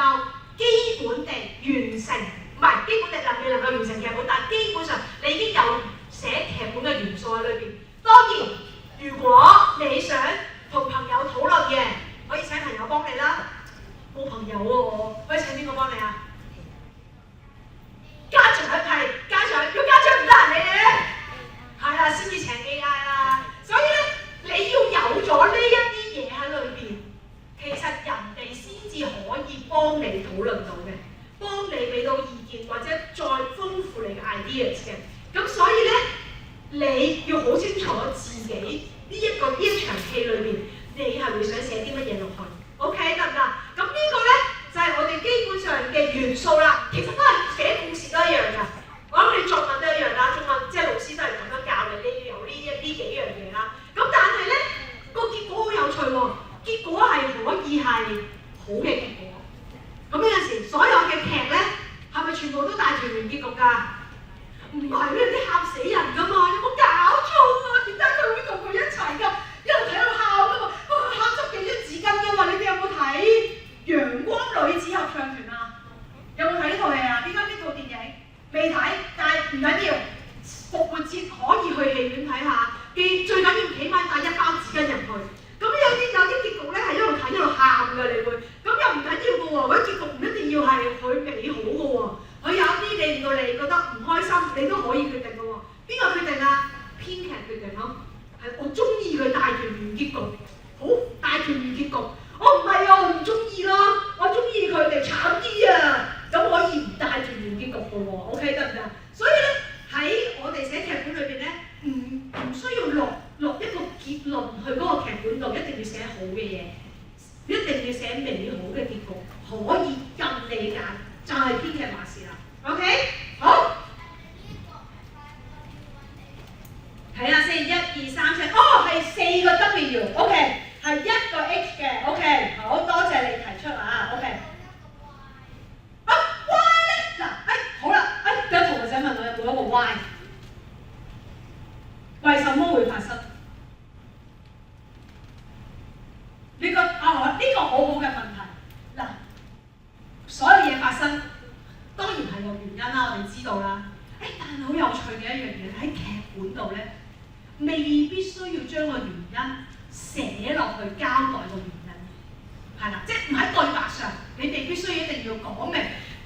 基本地完成，唔係基本地未能夠完成劇本，但係基本上你已經有寫劇本嘅元素喺裏邊。當然，如果你想同朋友討論嘅，可以請朋友幫你啦。冇朋友喎，我可以請邊個幫你啊？家長，如果家長唔得閒你咧，係啦，先至請 AI 啦。所以咧，你要有咗呢一啲嘢喺裏邊，其實人哋先至可以幫你討論到嘅，幫你俾到意見或者再豐富你嘅 ideas 嘅。咁所以咧，你要好清楚自己呢一場戲裏邊，你係會想寫啲乜嘢落去 ？OK 得唔得？咁呢個咧就係我哋基本上嘅元素啦。其實都係寫故事都一樣㗎。我諗你作文都一樣啦，作文即係老師都係咁樣教你，你要有呢幾樣嘢啦。咁但係咧個結果好有趣喎，結果係可以係好嘅結果。咁有陣時所有嘅劇咧係咪全部都大團圓結局㗎？唔係咧，啲喊死人㗎嘛！有冇搞錯啊？點解佢會同佢一齊㗎？一路睇到喊㗎嘛，喊出幾張紙巾㗎嘛？你哋有冇睇？要係佢美好嘅喎，佢有啲令到你覺得唔開心，你都可以決定嘅喎。邊個決定啊？編劇決定咯。係我中意佢大團圓結局，好大團圓結局。我唔係啊，我唔中意咯，我中意佢哋慘啲啊，咁可以唔大團圓結局嘅喎。OK 得唔得？所以咧喺我哋寫劇本裏邊咧，唔需要落一個結論去嗰個劇本度，一定要寫好嘅嘢。一定要寫美好嘅結局，可以任你揀，就係編劇話事啦。OK， 好。睇下先，1、2、3、4，哦，係4個 W，OK， 係1個 H 嘅 ，OK， 好多謝你提出啊 ，OK。啊 Y 咧，嗱，好啦，有同學仔問我有冇一個 Y， 為什麼會發生？呢個好好嘅問題。嗱，所有嘢發生當然係有原因啦，我哋知道啦。但係好有趣嘅一樣嘢喺劇本度咧，未必需要將個原因寫落去交代個原因，係啦，即係唔喺對白上，你哋必須一定要講明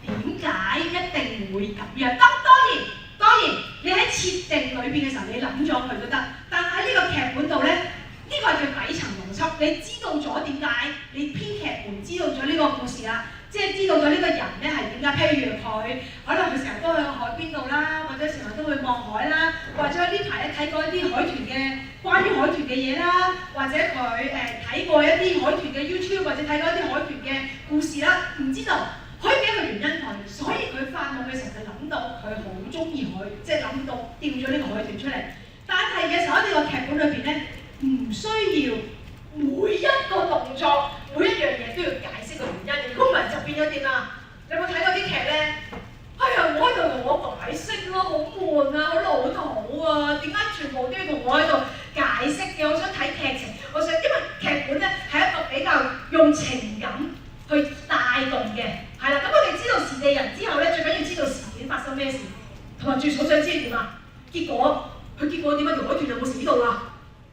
點解一定會咁樣。當然，你喺設定裏邊嘅時候，你諗咗佢都得，但係喺呢個劇本度咧。呢個係叫底層邏輯，你知道咗點解？你編劇們知道咗呢個故事啦，即係知道咗呢個人咧係點解？譬如佢可能佢成日都去海邊度啦，或者成日都去望海啦，或者呢排咧睇過一啲海豚嘅關於海豚嘅嘢啦，或者佢睇過一啲海豚嘅 YouTube， 或者睇過一啲海豚嘅故事啦，唔知道可以俾一個原因佢，所以佢發夢嘅時候就諗到佢好中意海，即係諗到釣咗呢個海豚出嚟。但係嘅時候喺呢個劇本裏邊咧。唔需要每一個動作、每一樣嘢都要解釋個原因，如果唔係就變咗點啊？你有冇睇過啲劇咧？哎呀，我喺度同我解釋咯，好悶啊，好老土啊，點解全部都要同我喺度解釋嘅？我想睇劇情，因為劇本咧係一個比較用情感去帶動嘅，係啦。咁我哋知道時地人之後咧，最緊要知道事件發生咩事，同埋最好想知點啊？結果點解條海豚有冇死到啊？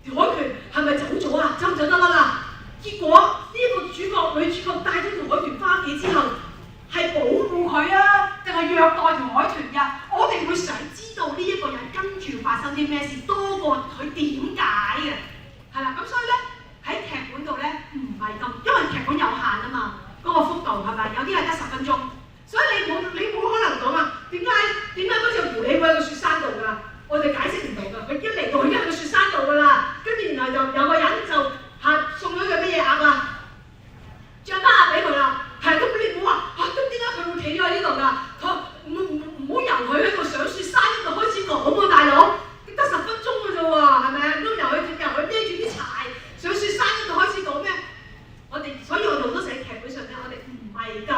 條海豚係咪走咗啊？走唔走得啦？結果呢個女主角帶咗條海豚翻屋企之後，係保護佢啊，定係虐待條海豚㗎？我哋會想知道呢一個人跟住發生啲咩事，多過佢點解嘅，係啦。咁所以咧喺劇本度咧唔係咁，因為劇本有限啊嘛，嗰個幅度係咪？有啲係得10分鐘，所以你冇可能講啊？點解嗰隻狐狸會喺個雪山度㗎？我哋解釋唔到㗎，佢一嚟到佢已經喺個雪山度㗎啦，跟住然後就有個人就送咗佢乜嘢鴨啊，象巴鴨俾佢啦，係咁你唔好話咁點解佢會企咗喺呢度㗎？唔好由佢喺度上雪山呢度開始講喎，大佬，得10分鐘㗎啫喎，係咪啊？唔通由佢孭住啲柴上雪山呢度開始講咩？所以我哋好多時喺劇本上咧，我哋唔係咁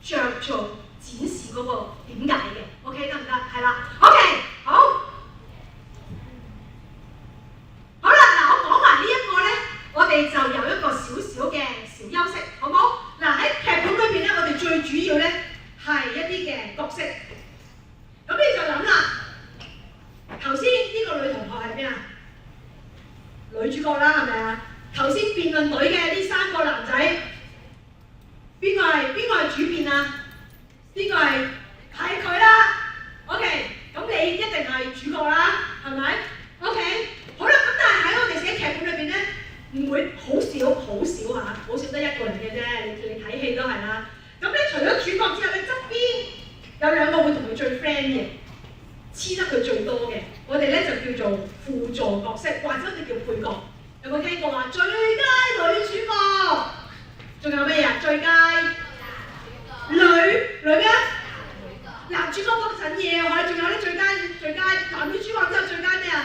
着重展示嗰個點解嘅 ，OK 得唔得？係啦 ，OK 好。好啦，嗱，我講埋呢一個咧，我哋就有一個少少嘅小休息，好唔好？嗱，喺劇本裏邊咧，我哋最主要咧係一啲嘅角色。咁你就諗啦，頭先呢個女同學係咩啊？女主角啦，係咪啊？頭先辯論隊嘅呢3個男仔，邊個係主辯啊？邊個係佢啦 ？OK， 咁你一定係主角啦，係咪 ？OK。好啦，咁但係喺我哋寫劇本裏邊咧，唔會好少得1個人嘅啫。你睇戲都係啦。咁咧除咗主角之後咧，側邊有2個會同佢最 friend 嘅，黐得佢最多嘅，我哋咧就叫做輔助角色，或者我哋叫配角。有冇聽過話最佳女主角？仲有咩啊？最佳女咩啊？男主角嗰陣嘢，我哋仲有啲最佳男女主角之後最佳咩啊？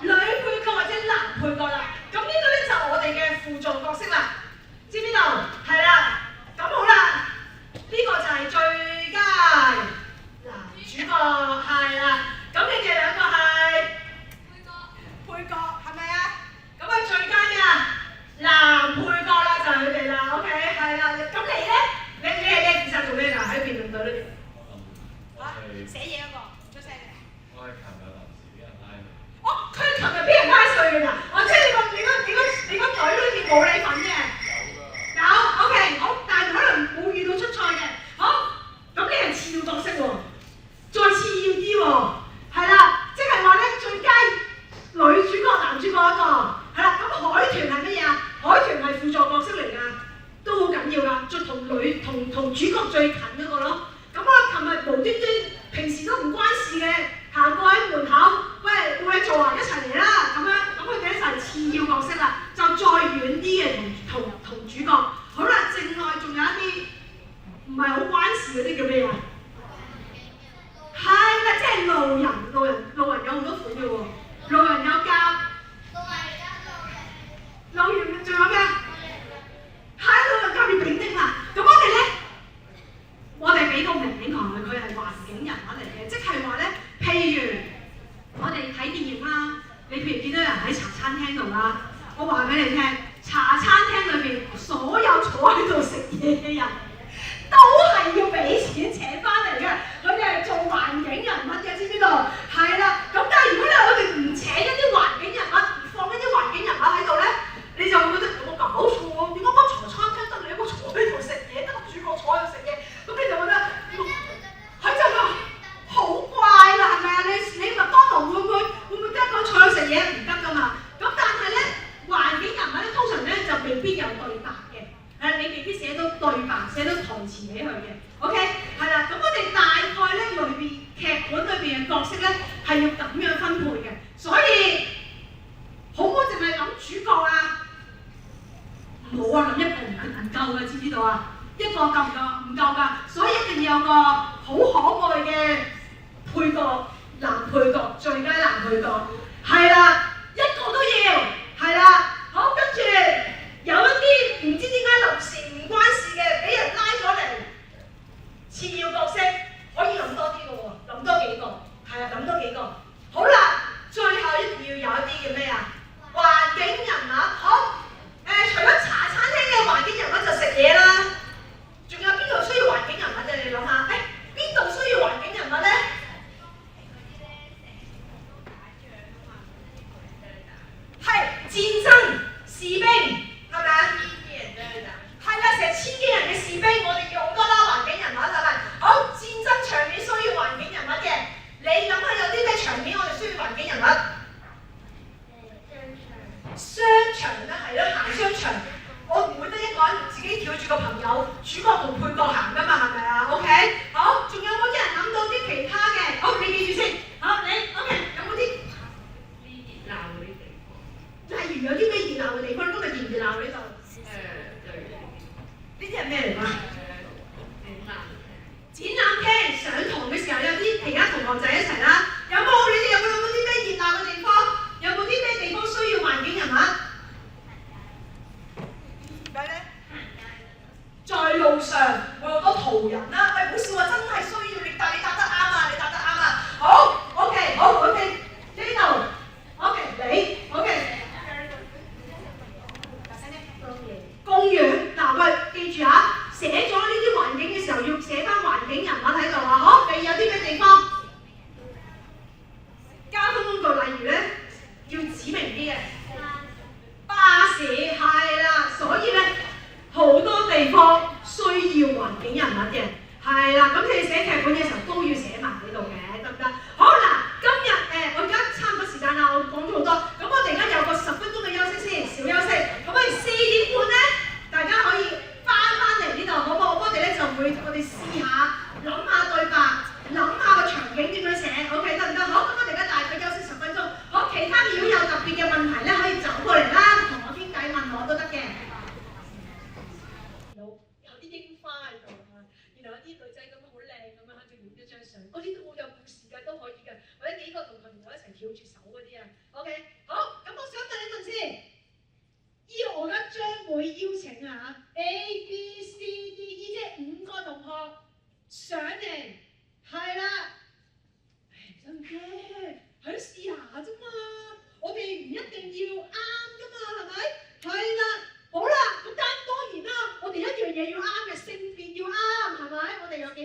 女配角或者男配角啦，咁呢個咧就我哋嘅輔助角色啦，知唔知道？係啦，咁好啦，呢個就係最佳男主角，係啦，咁你哋2個係配角，係咪啊？咁啊最佳咩啊？男配角啦，就係佢哋啦 ，OK， 係啦，咁你咧？你係負責做咩㗎？喺辯論隊裏邊？寫嘢嗰個，出聲嘅。我係琴日臨時俾人拉嘅。佢琴日俾人拉稅㗎，即係你個就同主角最近嗰個咯。咁啊，琴日無端端平時都唔關事嘅，行過喺門口，喂冇嘢做啊，一齊嚟啦咁樣，咁佢哋一齊次要角色啦，就再遠啲嘅同主角。好啦，另外仲有一啲唔係好關事嗰啲叫咩啊？係啦，即係路人有好多款嘅喎，路人有甲，路人仲有咩啊？係路人甲乙丙丁啦。咁我哋俾個名佢係環境人物嚟嘅，即係話咧，譬如我哋睇電影啦，你譬如見到人喺茶餐廳度啦，我話俾你聽，茶餐廳裏邊所有坐喺度食嘢嘅人都係要俾錢請翻嚟嘅，佢哋係做環境人物嘅，知唔知道？係啦，咁但係如果我哋唔請一啲環境人物，唔放一啲環境人物喺度咧，你就會覺得有冇搞錯啊？點解間茶餐廳得你一個坐喺度食嘢，得個主角坐喺度食嘢？咁你就覺得佢就話好怪啦，係咪啊？你麥當勞會唔會得個坐喺度食嘢唔得㗎嘛？咁但係咧，環境人物咧通常咧就未必有對白嘅，你未必寫到對白，寫到台詞俾佢嘅。OK， 係啦，咁我哋大概咧裏邊劇本裏邊嘅角色咧係要咁樣分配嘅，所以好唔好淨係諗主角啊？唔好啊，諗一個唔夠嘅，知唔知道啊？一個夠唔夠？唔夠㗎，所以一定要有個好可愛嘅配角，男配角，最佳男配角，係啦，一個都要，係啦。好，跟住有一啲唔知點解臨時唔關事嘅，俾人拉咗嚟，次要角色可以諗多啲嘅喎，諗多幾個，係啊，諗多幾個。好啦，最後一定要有一啲叫咩啊？環境人物，好，除咗茶餐廳嘅環境人物就食嘢啦。仲有邊度需要環境人物啫？你諗下，邊度需要環境人物咧？係戰爭士兵，係咪啊？係啦，成千幾人嘅士兵，我哋用多啦環境人物係咪？好，戰爭場面需要環境人物嘅，你諗下有啲咩場面我哋需要環境人物？商場啦，係啦，行商場。我唔會得一個人自己跳住個朋友，主角同配角行㗎嘛，係咪啊 ？OK， 好，仲有冇啲人諗到啲其他嘅？好，你記住先。好，你 OK， 有冇啲熱鬧嗰啲地方？例如有啲咩熱鬧嘅地方？今日熱唔熱鬧呢度？呢啲係咩嚟㗎？展覽廳上堂嘅時候有啲其他同學仔一齊啦。有冇？你哋有冇諗到啲咩熱鬧嘅地方？有冇啲咩地方需要環境人物？在路上會有好多途人啦，唔好笑啊！真係需要你，但係你答得啱啊！你答得啱啊！好 ，OK， 好 ，OK， 呢度 ，OK， 你 ，OK。公園嗱，喂，記住啊，寫咗呢啲環境嘅時候要寫翻環境人物喺度啊！好，你有啲咩地方？交通工具例如咧，要指明啲嘅。巴士係啦，所以咧。好多地方需要環境人物嘅，係啦，咁你哋寫劇本嘅時候都要寫埋喺度嘅，得唔得？好嗱，今日我而家差唔多時間啦，我講咗好多，咁我哋而家有個10分鐘嘅休息先，小休息，咁我哋4點半咧，大家可以翻嚟呢度，好唔好？我哋咧就會我哋試下諗下對白，諗下個場景點樣寫 ，OK 得唔得？好，咁我哋而家大概休息10分鐘，好，其他如果有特別嘅問題咧，可以走過嚟啦，同我傾偈問我都得嘅。啲女仔咁樣好靚咁樣，喺度影一張相，嗰啲都好有故事㗎，都可以㗎，或者幾個同朋友一齊跳住手嗰啲啊。OK， 好，咁我想問一問先，我而家將會邀請A、B、C、D、E 即係5個同學上嚟，係啦，真嘅，喺度試下啫嘛，我哋唔一定要啱㗎嘛，係咪？係啦。好啦，咁當然啦，我哋一樣嘢要啱嘅，性別要啱，係咪？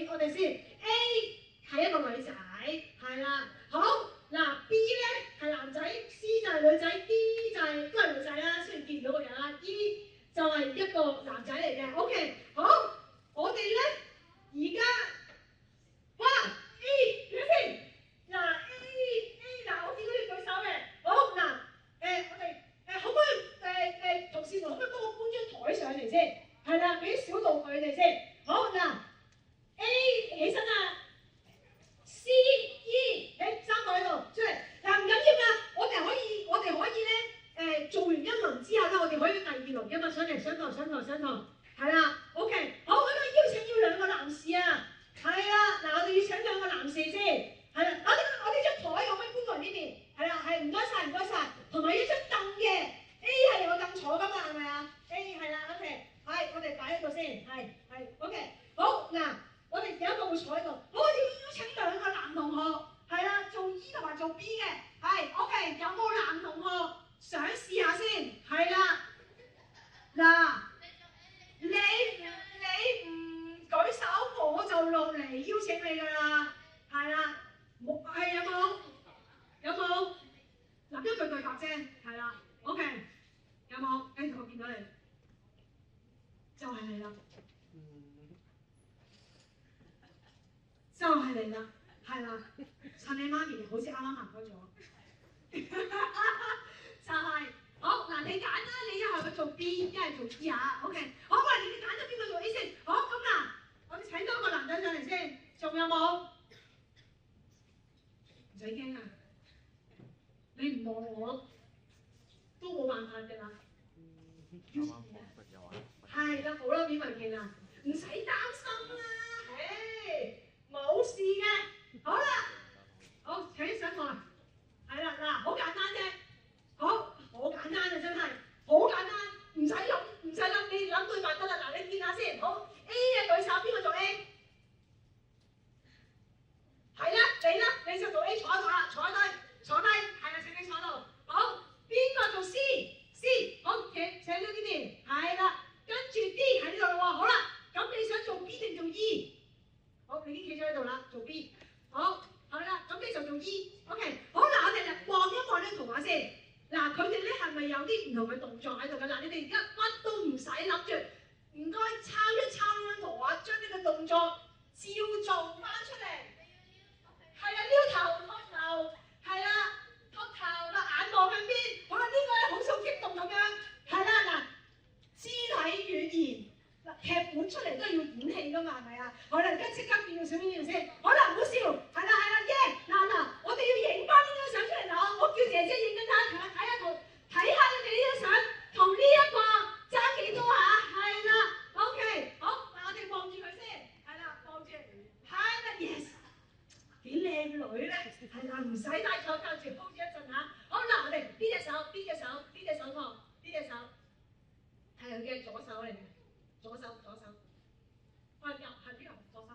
我哋先 A 係一個女仔，係啦。好，嗱 B 咧係男仔 ，C 就係女仔 ，D 就係都係女仔啦，雖然見唔到個樣啦 ，E 就係一個男仔嚟嘅。OK， 好，我哋咧而家，哇 A 睇下先，嗱 A 嗱我見到你舉手嘅，好嗱我哋可唔可以同事們可唔可以幫我搬張台上嚟先？係啦，俾小到佢哋先。好嗱 ，A 起身啦 ，C、E，誒三個喺度出嚟。嗱唔緊要㗎，我哋可以咧做完一輪之後咧，我哋可以第二輪㗎嘛，上堂，係啦 ，OK， 好，我哋邀請要2個男士啊，係啦，嗱我哋要請2個男士先，係啦，我哋張台可唔可以搬過嚟呢邊？係啦，係唔該晒，同埋一張凳嘅 A 係有凳坐㗎嘛，係咪啊 ？A 係啦 ，OK， 係我哋擺喺度先，係 OK， 好嗱，我哋有一個會坐喺度，好，我哋要邀請2個男同學，係啦，做 E 同埋做 B 嘅，係 OK， 有冇男同學想試下先？係啦，嗱。你唔舉手，我就落嚟邀請你㗎啦，係啦，係有冇？嗱一句對白啫，係啦 ，OK， 有冇？我見到你，就係你啦，係啦，趁你媽咪好似啱啱行開咗，就係。好嗱，你揀啦，你一係去做 B， 一係做 E 嚇 ，OK。好，喂，你哋揀咗邊個做 A 先？好，咁嗱，我哋請多個男仔上嚟先，仲有冇？唔使驚啊，你唔望我都冇辦法㗎啦。係啦，好啦，勉為其難，唔使擔心啦，唉，冇事嘅。好啦，好請上台，係啦，嗱，好簡單啫，好。好簡單啊，真係好簡單，唔使諗，你諗對白得啦。嗱，你見下先，好 A 嘅舉手，邊個做 A？ 係啦，你就做 A， 坐喺度啦，坐低，係啦，請你坐度。好，邊個做 C？ 好，請咗呢邊，係啦，跟住 D 喺呢度啦喎。好啦，咁你想做 B 定做 E？ 好，你已經企咗喺度啦，做 B。好，係啦，咁你就做 E。OK， 好嗱，我哋嚟望一望呢圖畫先。嗱，佢哋咧係咪有啲唔同嘅動作喺度㗎？嗱，你哋而家乜都唔使諗住，唔該抄一抄呢張圖畫，將呢個動作照做翻出嚟。係啦，撩頭托頭，係啦，托頭個眼望向邊。好啦，呢個咧好似好激動咁樣。係啦，嗱，肢體語言嗱，劇本出嚟都係要演戲㗎嘛，係咪啊？好啦，而家即刻變到小演員先。好啦，唔好笑。係啦，耶！嗱，我哋要影翻呢張相出嚟嗱，我叫姐姐影緊睇下睇下你哋呢張相同呢一個爭幾多下？係啦 ，OK， 好，嗱我哋望住佢先，係啦，望住，係啦 ，yes， 幾靚女咧，係啦，唔使戴手罩住 hold 住一陣嚇。好嗱，我哋呢隻手拖，呢隻手係佢嘅左手嚟嘅，左手，喂右係邊個？左手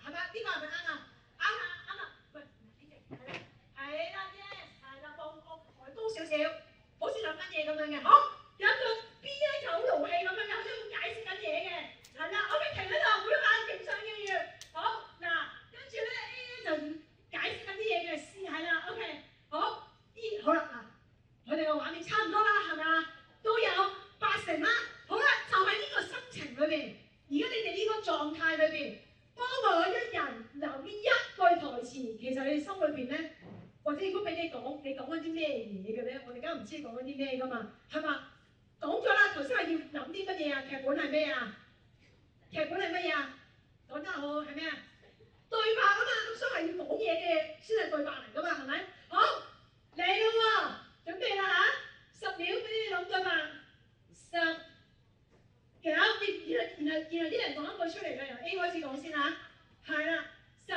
係咪？呢個係咪啱啊？啱啊，喂，呢隻係啦 ，yes， 係啦，放抬高少少。好似諗緊嘢咁樣嘅，好有一個 B 咧就好勞氣咁樣，有啲會解釋緊嘢嘅，係啦，我哋停喺度，每眼影相嘅要，好嗱，跟住咧 A 咧就解釋緊啲嘢嘅 C 係啦 ，OK， 好 E 好啦嗱，佢哋個畫面差唔多啦，係咪啊？都有80啦，好啦，就喺呢個心情裏邊，而家你哋呢個狀態裏邊，當我一人留意一句台詞，其實你哋心裏邊咧。或者如果俾你講緊啲咩嘢嘅咧，我哋而家唔知你講緊啲咩噶嘛，係嘛？講咗啦，頭先話要諗啲乜嘢啊？劇本係咩啊？講得好係咩啊？對白啊嘛，咁所以係要講嘢嘅先係對白嚟噶嘛，係咪？好嚟啦喎，準備啦嚇，10秒俾你諗對白，10、9，然後啲人講一句出嚟嘅，由 A 開始講先嚇，係啦，10、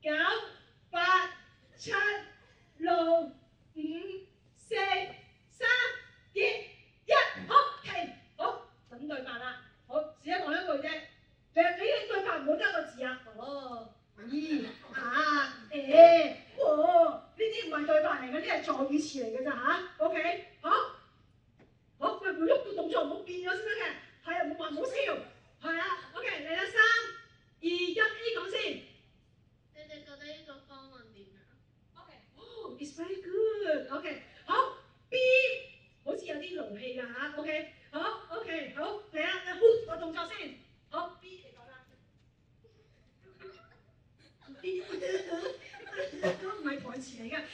9、8、7、6、5、4、3、2、1，好停，好等對白啦，好只係講一句啫。你嘅對白唔好得個字啊，哦、咦、啊、呢啲唔係對白嚟嘅，呢啲係助語詞嚟嘅咋嚇 ？OK， 好，佢唔喐個動作唔好變咗先得嘅，係啊，冇話唔好笑，係啊 ，OK 嚟啦，3、2、1 A 講先。你哋覺得呢個方案點樣？ It's very good. OK， 好 B 好似有啲勞氣㗎嚇。OK， 好 OK， 好嚟啊！你個動作先。好 B 嚟講啦。B 都唔係台詞嚟㗎，呢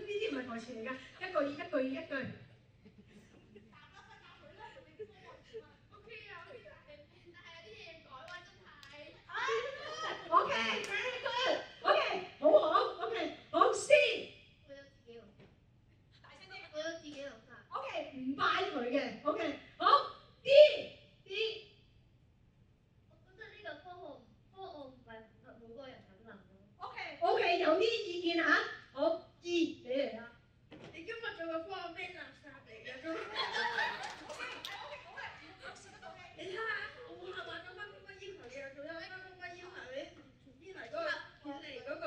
啲唔係台詞嚟㗎，一句。見下，好，2你嚟啦。你今日做嘅科咩垃圾嚟嘅都？你睇下，我係話咗乜要求嘅，仲有乜要求你邊嚟嗰個遠離嗰個。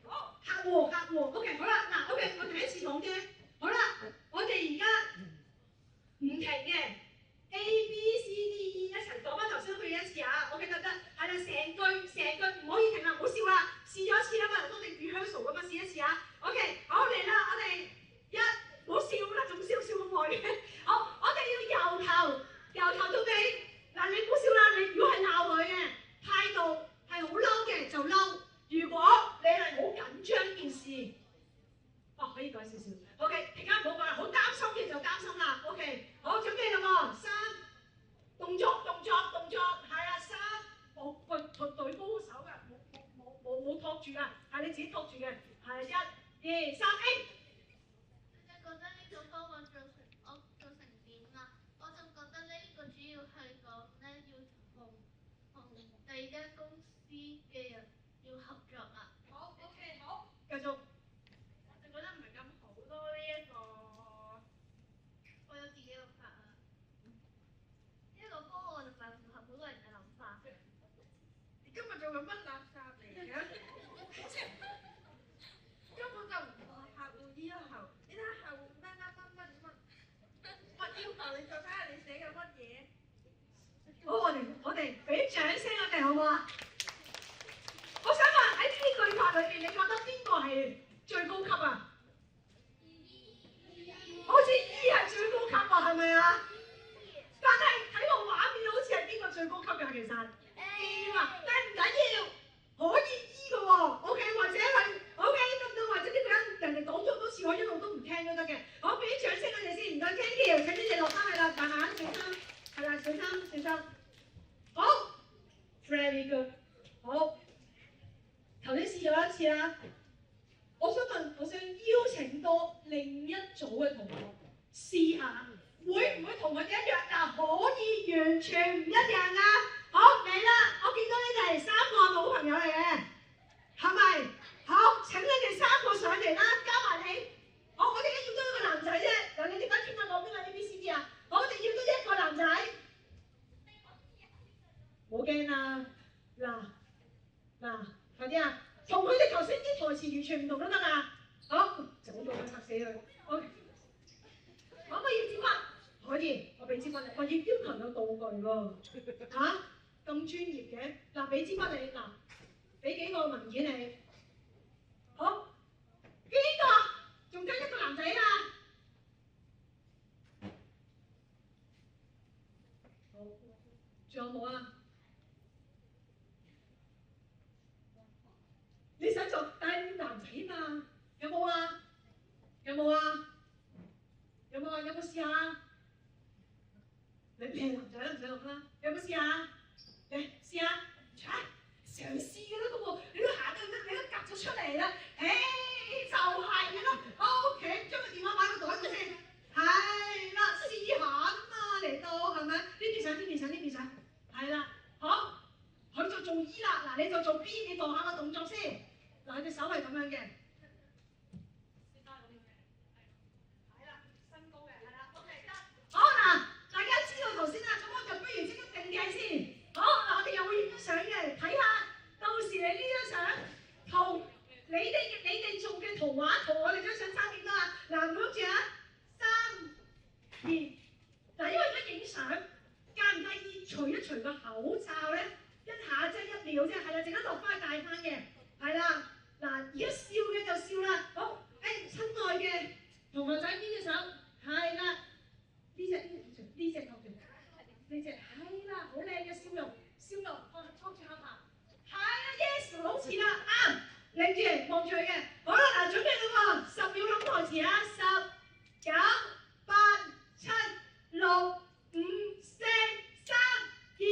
好，客戶 ，OK 好啦，嗱 OK 我第一次講啫，好啦，我哋而家唔停嘅 A B C D E 一齊講翻頭先嗰句一次啊，OK 得，係啦，成句唔可以停啦，唔好笑啦，試咗一次啦嘛，都定 rehearsal 咁啊，試一次啊 ，OK 好嚟啦，我哋唔好笑啦，仲笑咁耐嘅，好，我哋要由頭到尾，嗱你唔好笑啦，你如果係鬧佢嘅態度係好嬲嘅就嬲。如果你係好緊張件事，可以改少少。OK， 而家唔好講啦，好擔心嘅就擔心啦。OK， 好準備啦喎，3動作，係啊，3冇對高手嘅，冇托住啊，係你自己托住嘅，係1、2、3 A。你覺得呢個方案做成點啊？我就覺得呢個主要係講咧要同第二間公司嘅人。要合作啊！好 ，OK， 好，繼續。我就覺得唔係咁好咯，呢一個。我有自己嘅法啊！呢個方案唔係符合好多人嘅諗法。你今日做緊乜垃圾嚟嘅？根本就唔符合客戶要求。你睇下客戶乜要求，你再睇下你寫嘅乜嘢。好，我哋俾掌聲我哋好唔好啊？我想問喺呢句話裏邊，你覺得邊個係最高級啊？好似 E 係最高級喎，係咪啊？但係睇個畫面好似係邊個最高級㗎？其實 A 嘛，但係唔緊要，可以 E 嘅喎。OK， 或者係 OK 得，或者呢個人哋講咗好多次，我一路都唔聽都得嘅。好，俾啲掌聲我哋先，唔該 thank you，請你哋落翻去啦，慢慢小心，係啦，小心。好 ，very good， 好。頭先試咗一次啦，我想邀請多另一組嘅同學試下，會唔會同佢哋一樣？嗱，可以完全唔一樣啊！好嚟啦，我見到你哋3個好朋友嚟嘅，係咪？好，請你哋3個上嚟啦，加埋你。好，我哋而家要多一個男仔啫。嗱，你哋而家傾下講邊個 A B C D 啊？我哋要多一個男仔。冇驚啊！嗱。快啲啊！同佢哋頭先啲台詞完全唔同都得啊！好，就咁做佢嚇死佢。OK， 可唔可以接骨？可以，我俾支筆你。我要求有道具喎。咁專業嘅。嗱，俾支筆你，嗱，俾幾個文件你。好，邊個？仲跟一個男仔啊？好，仲有冇啊？你想做帶男仔嘛？有冇啊？有冇試下？你係男仔都唔使錄啦。有冇試下？嚟試下，嘗試嘅啦咁喎。你都行到，你都夾咗出嚟啦。就係啦。OK， 將個電話擺個袋度先。係啦，試下啫嘛，嚟到係咪？呢邊上。係啦，好。佢就做 E 啦，嗱你就做 B， 你做下個動作先。嗱，隻手係咁樣嘅，係啦，身高嘅，係啦 ，OK 得。好嗱，大家知道頭先啦，咁我就不如即刻定鏡先。好嗱，我哋又會影相嘅，睇下到時你呢張相同你哋做嘅圖畫同我哋張相差幾多啊？嗱，唔好住啊，3、2，嗱，因為而家影相，介唔介意除一除個口罩咧？一下即係1秒啫，係啦，陣間落翻戴翻嘅，係啦。嗱，而家笑嘅就笑啦，好，親愛嘅同學仔邊隻手？係啦，呢隻托住，呢隻係啦，好靚嘅笑容，拖住下巴，係啦 ，yes， 好似啦，啱，擰住望住佢嘅，好啦，嗱，準備啦喎，10秒諗台詞啊，10、9、8、7、6、5、4、3、2、1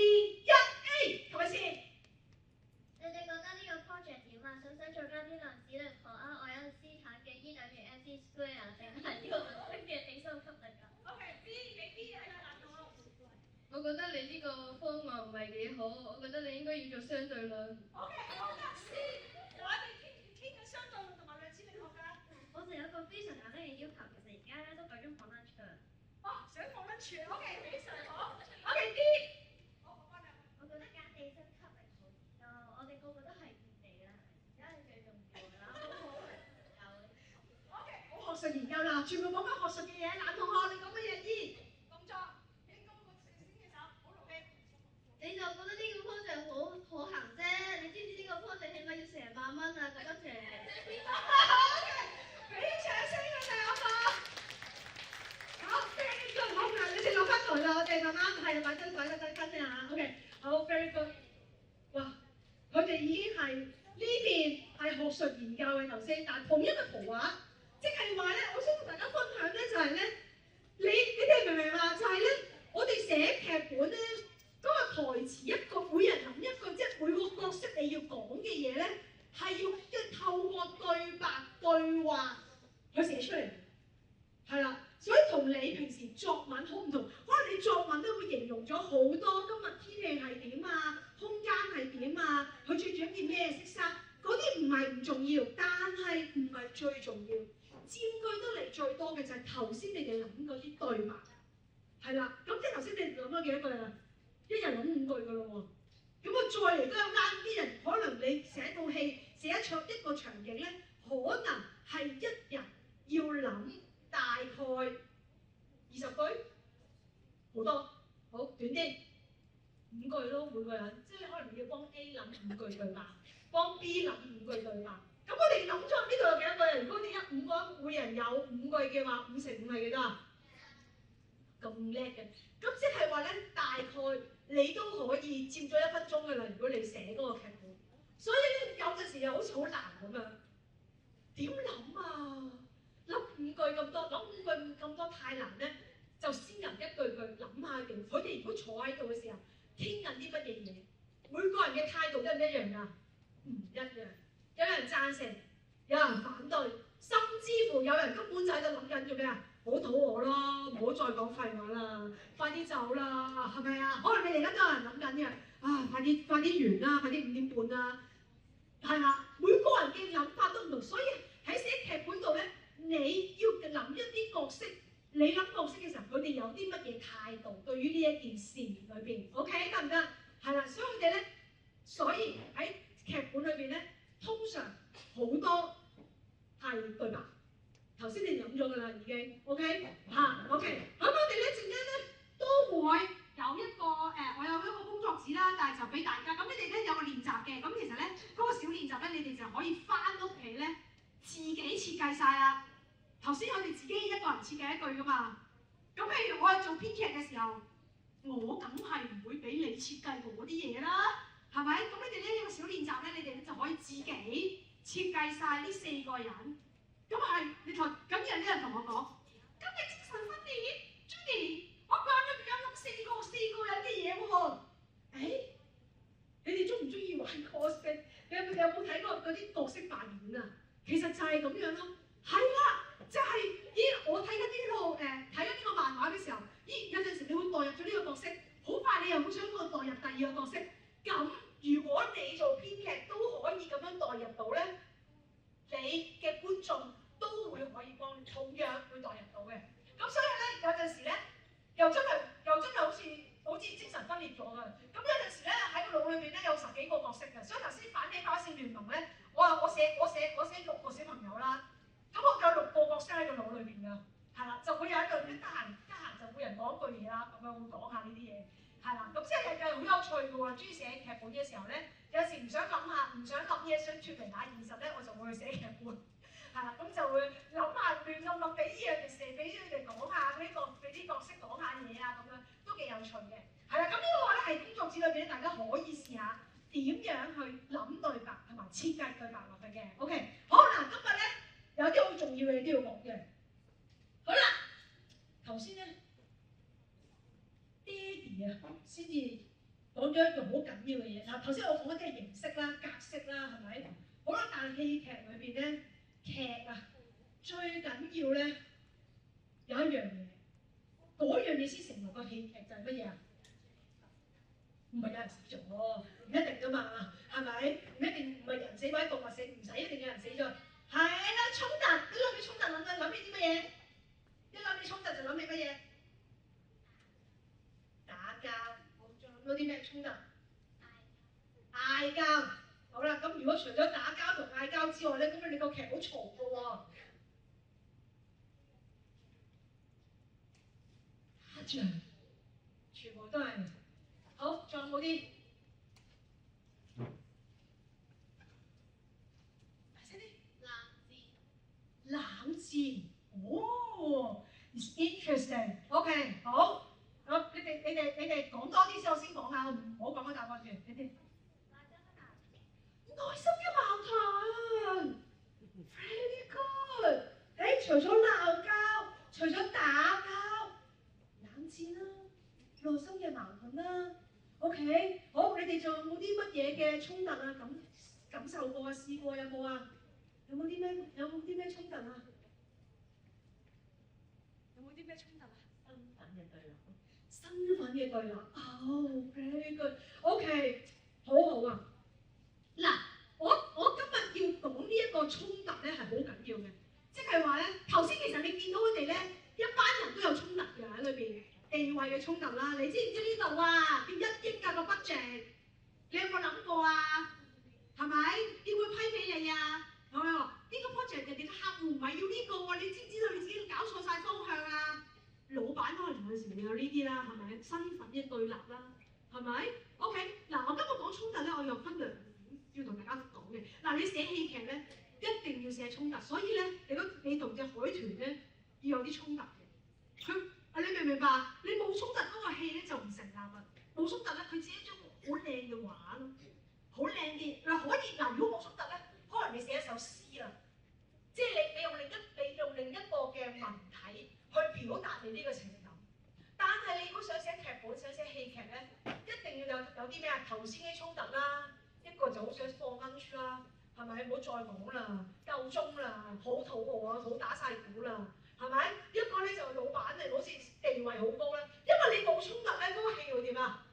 ，A， 開始。你哋覺得呢個 project 點啊？想唔想做翻啲量子力學啊、愛因斯坦嘅 E 等於 mc square 定係呢個新嘅地心吸力啊 ？OK，B 俾 B 係啦，難到。我覺得你呢個方案唔係幾好，我覺得你應該要做相對論。OK， 好啦，C，我哋傾緊相對論同埋安全。OK， 非常好。OK， D。我覺得間地心吸力好熱咯，我哋個個都係熱地啦，而家係最重要㗎啦，好好研究。OK， 好學術研究啦，全部講緊學術嘅嘢。男同學，你講乜嘢？E。動作，應高個先嘅手，好勞氣。你就覺得呢個 project 好可行啫，你知唔知呢個 project 起碼要成萬蚊啊個 budget？ OK， 俾掌聲佢哋好唔好？好 ，very good， 好嗱，你哋落翻台啦，我哋慢慢係擺低跟先嚇。OK， 好 very good。哇，佢哋已經係呢邊係學術研究嘅頭先，但係同一個圖畫，即係話咧，我想同大家分享咧就係咧，你哋明唔明啊？就係咧，我哋寫劇本咧，嗰個台詞一個，每人諗一個，即係每個角色你要講嘅嘢咧，係要透過對白對話去寫出嚟，係啦。所以同你平時作文好唔同，可能你作文都會形容咗好多今日天氣係點啊，空間係點啊，佢着住一件咩色衫，嗰啲唔係唔重要，但係唔係最重要，佔據得嚟最多嘅就係頭先你哋諗嗰啲對白，係啦。咁即係頭先你諗咗幾多句啊？一人諗5句㗎咯喎。咁我再嚟都有間啲人，可能你寫套戲寫一個場景咧，可能係一日要諗大概20句，好多，好短啲，5句咯，每個人，即係可能要幫 A 諗5句對白，幫 B 諗5句對白。咁我哋諗咗呢度有幾多個人？如果你5個每人有5句嘅話，5乘5係幾多啊？咁叻嘅，咁即係話咧，大概你都可以佔咗1分鐘㗎啦。如果你寫嗰個劇本，所以咧有陣時又好似好難咁樣，點諗啊？諗5句咁多，諗5句咁多太難咧，就先人一句句諗下嘅。佢哋如果坐喺度嘅時候，傾緊啲乜嘢嘢？每個人嘅態度一唔一樣㗎？唔一樣。有人贊成，有人反對，甚至乎有人根本就喺度諗緊做咩啊？好肚餓咯，唔好再講廢話啦，快啲走啦，係咪啊？可能你哋而家都有人諗緊嘅，啊，快啲完啦，快啲5點半啦，係啦，每個人嘅諗法都唔同，所以喺寫劇本度咧，你要諗一啲角色，你諗角色嘅時候，佢哋有啲乜嘢態度對於呢一件事裏邊 ，OK 得唔得？係啦，所以佢哋咧，所以喺劇本裏邊咧，通常好多係對白。頭先你諗咗㗎啦，已經 OK 嚇 OK。咁我哋咧陣間咧都會有一個我有一個工作紙啦，但係就俾大家。咁你哋咧有個練習嘅，咁其實咧嗰個小練習咧，你哋就可以翻屋企咧自己設計晒啦。頭先我哋自己一個人設計一句㗎嘛。咁譬如我係做編劇嘅時候，我梗係唔會俾你設計嗰啲嘢啦，係咪？咁你哋呢個小練習咧，你哋就可以自己設計晒呢4個人。咁係，你同咁有啲人同我講，今日精神分裂 ，Judy， 我講咗佢有諗4個人嘅嘢喎。你哋中唔中意玩角色？你有冇睇過嗰啲角色扮演啊？其實就係咁樣咯。係啦，就係我睇緊睇緊呢個漫畫嘅時候，有陣時你會代入咗呢個角色，好快你又會想代入第2個角色。咁如果你做編劇都可以咁樣代入到咧，你嘅觀眾都會可以同樣會代入到嘅。咁所以咧，有陣時咧，又真係好似精神分裂咗㗎。咁有陣時咧，喺個腦裏邊咧有10幾個角色嘅。所以頭先反起跑線聯盟咧，我寫6個小朋友啦。咁我有6個角色喺個腦裏邊㗎，係啦，就會有一個得閒就每人講句嘢啦，咁樣會講下呢啲嘢，係啦。咁即係好有趣㗎喎。中意寫劇本嘅時候咧，有時唔想諗嘢，想脫離下現實咧，我就會去寫劇本，係啦。咁就會諗下亂諗，俾呢樣嘅事，俾佢哋講下，俾啲角色講下嘢啊，咁樣都幾有趣嘅，係啦。咁呢個咧係工作紙裏邊咧，大家可以試下點樣去諗對白同埋設計對白落去嘅。OK， 好嗱，今日咧有啲好重要嘅嘢都要講嘅。好啦，頭先咧，爹哋啊，先至講咗一樣好緊要嘅嘢。嗱，頭先我講嘅啲係形式啦、格式啦，係咪？好啦，但係戲劇裏邊咧，劇啊最緊要咧有一樣嘢，嗰樣嘢先成為個戲劇就係乜嘢啊？唔係有人死咗，唔一定㗎嘛，係咪？唔一定唔係人死或者動物死，唔使一定有人死咗。係啦，衝突，一諗起衝突諗起啲乜嘢？一諗起衝突就諗起乜嘢？到啲咩衝突？嗌交。好啦，咁如果除咗打交同嗌交之外咧，咁你個劇好嘈㗎喎。打仗，全部都係。好，仲有冇啲？大聲啲。冷戰。哦 ，it's interesting。OK， 好。好，你哋講多啲先，我先講下，我唔好講嗰答案住。你哋。內心嘅矛盾 ，very good。誒，除咗鬧交，除咗打交，冷戰啦，內心嘅矛盾啦。OK， 好，你哋仲有冇啲乜嘢嘅衝突啊？感受過啊？試過有冇啊？有冇啲咩衝突啊？有冇啲咩衝突啊？身份嘅對立。哦 ，very good。OK， 好好啊。嗱，我今日要講呢一個衝突咧係好緊要嘅，即係話咧頭先其實你見到佢哋咧一班人都有衝突嘅喺裏邊，地位嘅衝突啦。你知唔知呢度啊？變1億㗎個 budget， 你有冇諗過啊？係咪？點會批俾你啊？係咪話呢個 project 人哋嘅客戶唔係要呢個喎？你知唔知道你自己搞錯晒方向啊？老闆可能有時會有呢啲啦，係咪？身份嘅對立啦，係咪 ？OK， 嗱，我今日講衝突咧，我又分兩要同大家講嘅。嗱，你寫戲劇咧，一定要寫衝突，所以咧，你同隻海豚咧要有啲衝突嘅。你明唔明白？你冇衝突嗰個戲咧就唔成立啦。冇衝突咧，佢只係一張好靚嘅畫咯，好靚嘅。嗱，可以嗱，如果冇衝突咧，可能你寫一首詩啦，即係你用另一個嘅文體去表達你呢個情感。但係你如果想寫劇本、想寫戲劇咧，一定要有啲咩啊？頭先啲衝突啦。一個就好想放 lunch 啦，係咪？唔好再講啦，夠鐘啦，好肚餓啊，好打晒鼓啦，係咪？一個咧就老闆嚟，好似地位好高啦，因為你冇衝突咧，嗰個戲會點啊？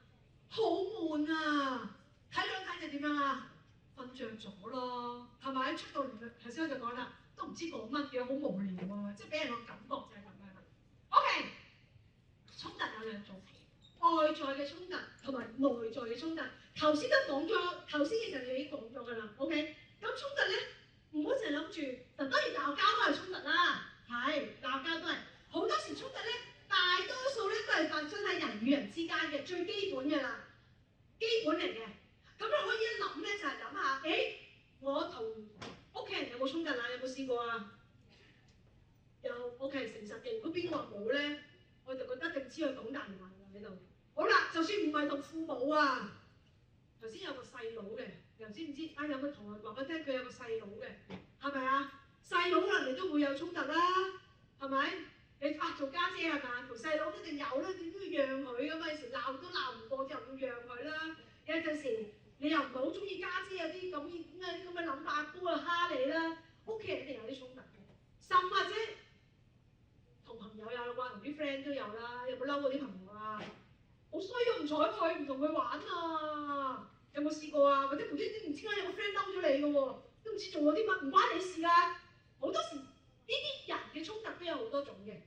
好悶啊！睇兩睇就點樣啊？瞓着咗咯，係咪？出到嚟頭先我就講啦，都唔知講乜嘅，好無聊啊，即係俾人個感覺就係咁樣啦。OK， 衝突有兩種。外在嘅衝突同埋內在嘅衝突，頭先都講咗，頭先其實你已經講咗㗎啦。OK， 咁衝突咧唔好淨係諗住，嗱當然鬧交都係衝突啦，係鬧交都係好多時衝突咧，大多數咧都係發生喺人與人之間嘅最基本嘅啦，基本嚟嘅。咁你可以一諗咧就係諗下，我同屋企人有冇衝突啊？有冇試過啊？有 OK， 誠實嘅。如果邊個冇咧，我就覺得一定知佢講大話㗎喺度。好啦，就算唔係同父母啊，頭先有個細佬嘅，又知唔知？啊，有個同學話俾我聽，佢有個細佬嘅，係咪啊？細佬可能你都會有衝突啦，係咪？你做家姐係咪？同細佬一定有啦，你都要讓佢㗎嘛。有時鬧都鬧唔過，就要讓佢啦。有陣時你又唔係好中意家姐有啲咁嘅諗法，都會蝦你啦。屋企人一定有啲衝突嘅，甚或者同朋友有啦，同啲 friend 都有啦。有冇嬲過啲朋友啊？好衰啊！唔睬佢，唔同佢玩啊！有冇試過啊？或者無端端唔知點解有個 friend 嬲咗你嘅喎，都唔知做咗啲乜，唔關你事㗎。好多時呢啲人嘅衝突都有好多種嘅，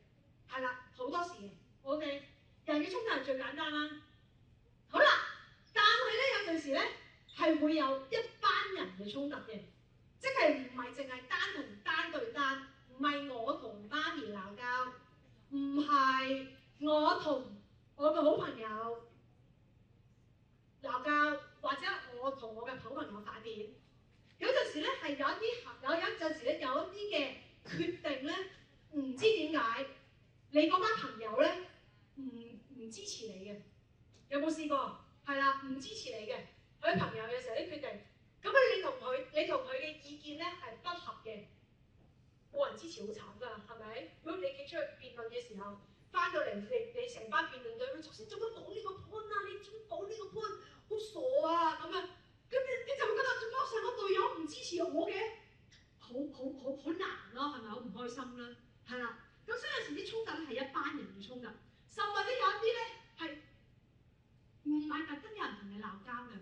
係啦，好多時嘅。OK， 人嘅衝突係最簡單啦。好啦，但係咧有陣時咧係會有一班人嘅衝突嘅，即係唔係淨係單同單對單，唔係我同媽咪鬧交，唔係我同我個好朋友鬧交，或者我同我嘅好朋友打電。有陣時咧係有一陣時咧有一啲嘅決定咧，唔知點解你嗰班朋友咧唔支持你嘅。有冇試過？係啦，唔支持你嘅，佢啲朋友有時候啲決定，咁咧你同佢嘅意見咧係不合嘅，冇人支持好慘㗎，係咪？如果你企出去辯論嘅時候，翻到嚟你成班辯論隊，你頭先做乜講呢個 point 啊？你做乜講呢個 point？好傻啊！咁樣，咁你就會覺得做乜成個隊友唔支持我嘅？好難咯，係咪？好唔開心啦，係啦。咁所以有時啲衝突咧係一班人嘅衝突，甚或者有一啲咧係唔係特登有人同你鬧交嘅，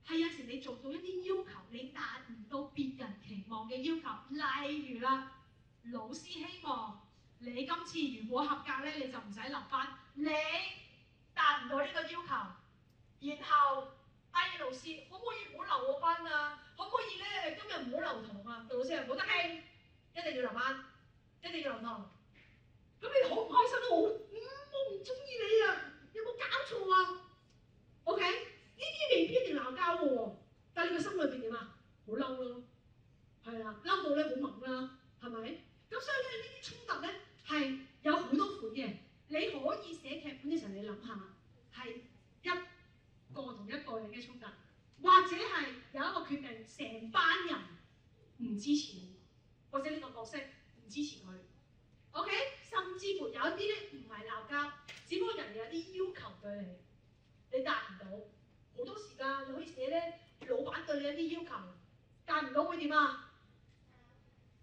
係有時你做到一啲要求，你達唔到別人期望嘅要求，例如啦，老師希望你今次如果合格咧，你就唔使留班，你達唔到呢個要求，然後嗌老師可唔可以唔好留我班啊？可唔可以咧今日唔好留堂啊？老師話冇得傾，一定要留班，一定要留堂。咁你好唔開心都我唔中意你啊！有冇搞錯啊 ？OK， 呢啲未必一定鬧交嘅喎，但係你個心裏邊點啊？好嬲咯，係啦，嬲到咧好猛啦，係咪？咁所以咧呢啲衝突咧係有好多款嘅。你可以寫劇本嘅時候，你諗下係一個同一個人嘅衝突，或者係有一個決定，成班人唔支持你，或者呢個角色唔支持佢。OK， 甚至乎有一啲咧唔係鬧交，只不過人哋有啲要求對你，你達唔到。好多時間你可以寫咧，老闆對你有啲要求，達唔到會點啊？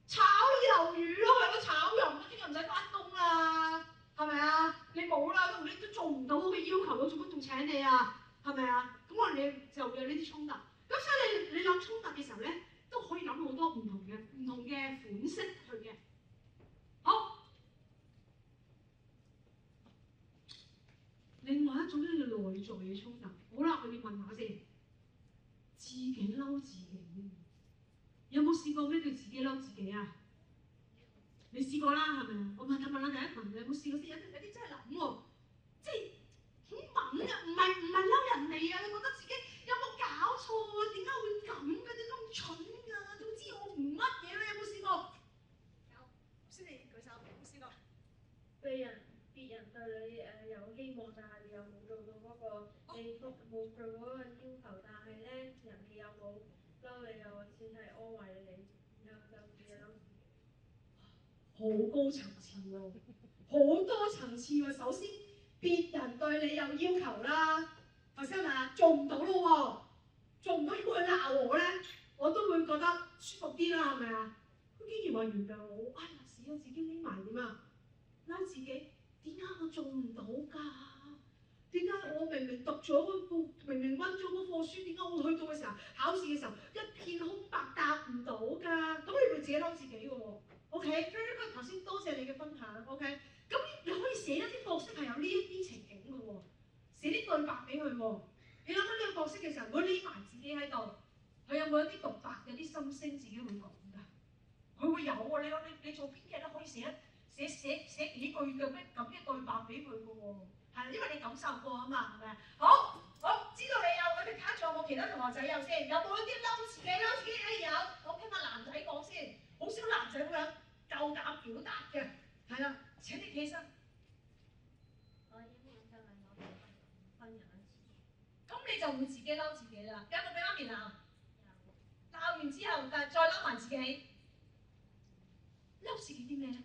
炒你魷魚咯，係咯，炒人，聽日唔使翻工啦，係咪啊？你冇啦，你都做唔到我嘅要求，我做乜仲請你啊？係咪啊？咁我哋就會有呢啲衝突。咁所以你諗衝突嘅時候咧，都可以諗好多唔同嘅款式去嘅。好。另外一種咧叫內在嘅衝突。好啦，我要問下先，自己嬲自己，有冇試過咩叫自己嬲自己啊？你試過啦，係咪啊？我問啦第一問，你有冇試過先？有啲真係諗喎，即係好猛啊！唔係嬲人哋啊！你覺得自己有冇搞錯啊？點解會咁嘅？點解咁蠢㗎？總之我唔乜嘢咧，有冇試過？有，先你舉手，有冇試過？別人對你有希望，但係你又冇做到嗰個你冇做嗰個要求，但係咧人哋又冇嬲你，又算係安慰你，然後就自己嬲自己。好高層次喎，好多層次喎。首先，別人對你有要求啦，頭先係咪啊？做唔到咯喎，做唔到如果佢鬧我咧，我都會覺得舒服啲啦，係咪啊？佢竟然話原諒我，哎呀死啦！自己匿埋點啊？嬲自己，點解我做唔到㗎？點解我明明讀咗嗰課，明明溫咗嗰課書，點解我去到嘅時候考試嘅時候一片空白答唔到㗎？咁你會自己嬲自己嘅喎。OK，very good。頭先多謝你嘅分享。OK，咁你可以寫一啲角色係有呢一啲情景嘅喎，寫啲對白俾佢喎。你諗緊呢個角色嘅時候，如果匿埋自己喺度，佢有冇一啲獨白，有啲心聲自己會講㗎？佢會有喎。你做編劇咧，可以寫幾句嘅咩咁嘅對白俾佢嘅喎。係啦，因為你感受過啊嘛，係咪啊？好，知道你有，我哋睇仲有冇其他同學仔有先？有冇一啲嬲自己？有，我聽下男仔講先。好少男仔會有夠膽表達嘅，係啦。請你企起身。我英文就係我俾分人一次。咁你就會自己嬲自己啦。有冇俾媽咪鬧？有。鬧完之後，但係再嬲埋自己。嬲自己啲咩咧？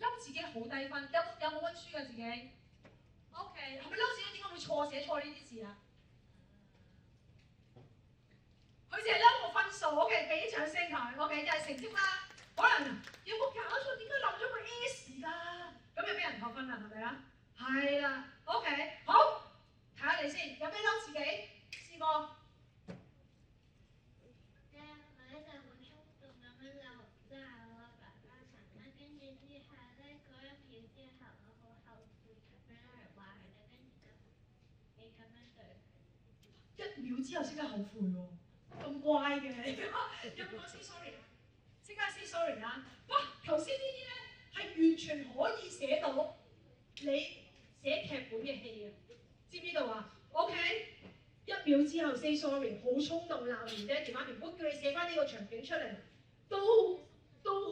嬲自己好低分，有冇温書㗎自己 ？OK， 係咪嬲自己點解會寫錯呢啲字啊？佢淨係嬲個分數 ，OK， 俾啲掌聲佢 ，OK， 就係成績啦。可能有冇搞錯？點解漏咗個 S 㗎？咁就俾人扣分啦，係咪啊？係啦 ，OK， 好，睇下你先，有咩嬲自己？試過？我一陣好衝動咁樣鬧我爸爸神啦，跟住之後咧嗰一秒之後，我好後悔咁樣話佢哋，跟住就你咁樣對佢。1秒之後即刻後悔喎，咁乖嘅，有冇講 say sorry 啊？即刻 say sorry 啊！哇，頭先呢啲咧係完全可以寫到你寫劇本嘅戲嘅，知唔知道啊 ？OK，1秒之後 say sorry， 好衝動鬧完爹哋媽咪，如果叫你寫翻呢個場景出嚟，都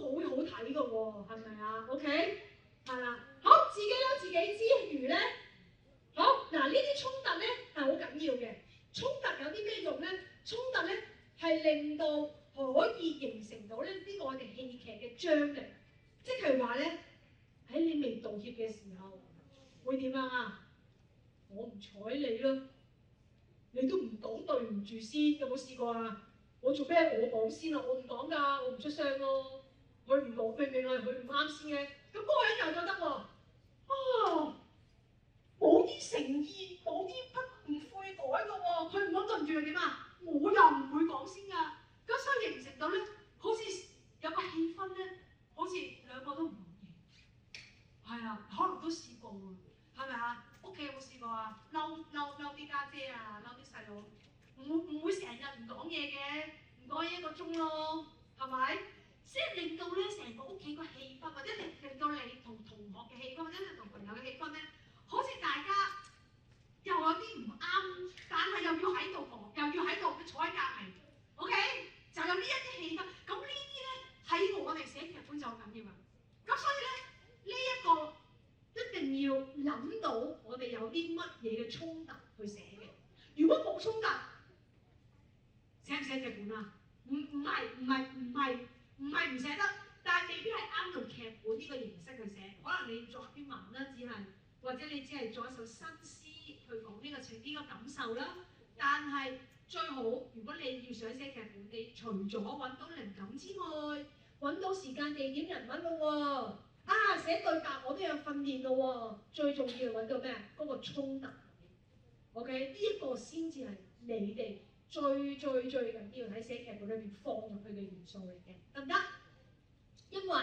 好好睇嘅喎，係咪啊 ？OK， 係啦，好，自己嬲自己之餘咧，好嗱，呢啲衝突咧係好緊要嘅。衝突有啲咩用咧？衝突咧係令到可以形成到咧呢個我哋戲劇嘅張力，即係話咧喺你未道歉嘅時候會點啊？我唔睬你咯，你都唔講對唔住先，有冇試過啊？我做咩我講先啊？我唔講㗎，我唔出聲咯。佢唔講，明明係佢唔啱先嘅，咁嗰個人又覺得喎，冇啲誠意，冇啲不唔悔改嘅喎，佢唔講對唔住係點啊？我又唔會講先㗎，咁所以形成到咧，好似有個氣氛咧，好似兩個都唔同意，係啊，可能都試過喎，係咪啊？屋企有冇試過啊？㗎，嬲啲細路，唔會成日唔講嘢嘅，唔講嘢1個鐘咯，係咪？即係令到咧成個屋企個氣氛，或者令到你同同學嘅氣氛，或者你同朋友嘅氣氛咧，好似大家又有啲唔啱，但係又要喺度講，又要喺度坐喺隔離 ，OK？ 就有呢一啲氣氛。咁呢啲咧喺我哋寫劇本就好緊要啊。咁所以咧呢一個一定要諗到我哋有啲乜嘢嘅衝突去寫嘅。如果冇衝突，寫唔寫劇本啊？唔係唔寫得，但係未必係啱用劇本呢個形式去寫。可能你作篇文啦，或者你只係做一首新詩去講呢個感受啦。但係最好，如果你要想寫劇本，你除咗揾到靈感之外，揾到時間、地點、人物咯喎。寫對白我都有訓練咯喎。最重要揾到咩？嗰個衝突。OK， 呢一個先至係你哋最緊要喺寫劇本裏邊放入去嘅元素嚟嘅，得唔得？因為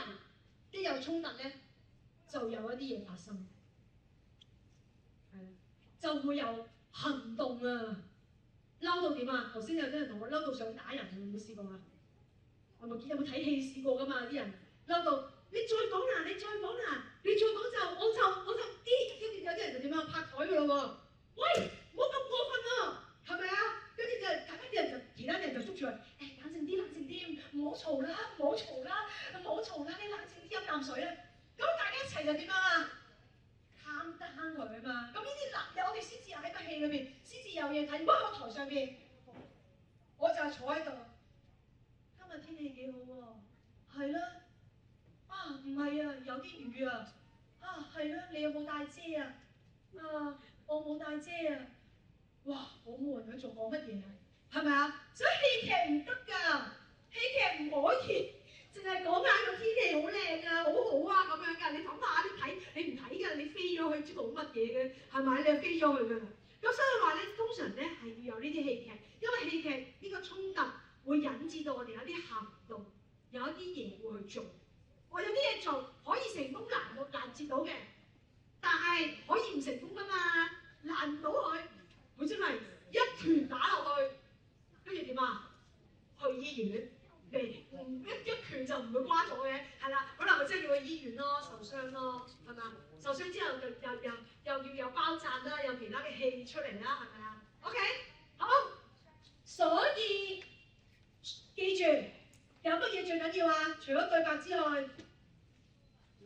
一有衝突咧，就有一啲嘢發生，係啦，就會有行動啊！嬲到點啊？頭先有啲人同我嬲到想打人，有冇試過啊？有冇睇戲試過㗎嘛？啲人嬲到你再講啦，你再講就我就啲，跟住有啲人就點啊？拍台㗎咯喎！喂，唔好咁過分啊，係咪啊？跟住其他人就捉住佢，冷靜啲，唔好嘈啦，你冷靜啲飲啖水啦。咁大家一齊就點啊？calm down佢啊嘛。咁呢啲我哋先至喺個戲裏邊先至有嘢睇。如果喺個台上邊，我就係坐喺度，今日天氣幾好喎，係啦。唔係啊，有啲雨啊。係啦，你有冇帶遮啊？我冇帶遮啊！哇，好悶啊！仲講乜嘢啊？係咪啊？所以戲劇唔得㗎，戲劇唔可以淨係講下個天氣好靚啊，好好啊咁樣㗎。你諗下，你唔睇㗎，你飛咗去唔知做乜嘢嘅，係咪？你就飛咗去㗎啦。咁所以話咧，通常咧係要有呢啲戲劇，因為戲劇呢個衝突會引致到我哋有啲行動，有一啲嘢會去做。我有啲嘢做可以成功攔截到嘅，但係可以唔成功㗎嘛。攔唔到佢真係一拳打落去，跟住點啊？去醫院嚟一拳就唔會瓜咗嘅，係啦，可能佢真係要去醫院咯，受傷咯，係咪啊？受傷之後又要有包紮啦，有其他嘅氣出嚟啦，係咪啊 ？OK， 好，所以記住有乜嘢最緊要啊？除咗對白之外，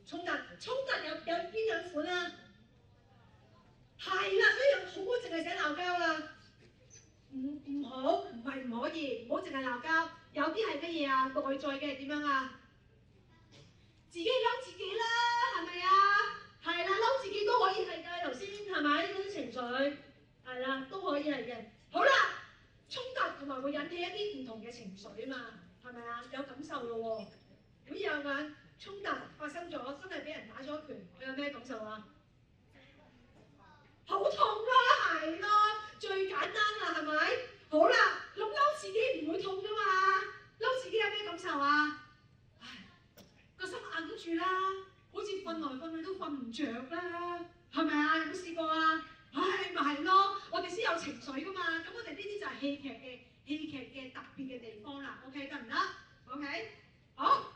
衝突有邊兩款啊？係啦，所以好唔好淨係寫鬧交啊？唔好，唔係唔可以，唔好淨係鬧交。有啲係乜嘢啊？內在嘅點樣啊？自己嬲自己啦，係咪啊？係啦，嬲自己都可以係㗎。頭先係咪嗰啲情緒？係啦，都可以係嘅。好啦，衝突同埋會引起一啲唔同嘅情緒啊嘛，係咪啊？有感受咯喎。咁有個人衝突發生咗，真係俾人打咗一拳，佢有咩感受啊？好痛啦，係咯，最簡單啦，係咪？好啦，咁嬲自己唔會痛噶嘛，嬲自己有咩感受啊？個心硬住啦，好似瞓來瞓去都瞓唔着啦，係咪啊？有冇試過啊？咪係咯，我哋先有情緒噶嘛，咁我哋呢啲就係戲劇嘅特別嘅地方啦。OK 得唔得 ？OK， 好。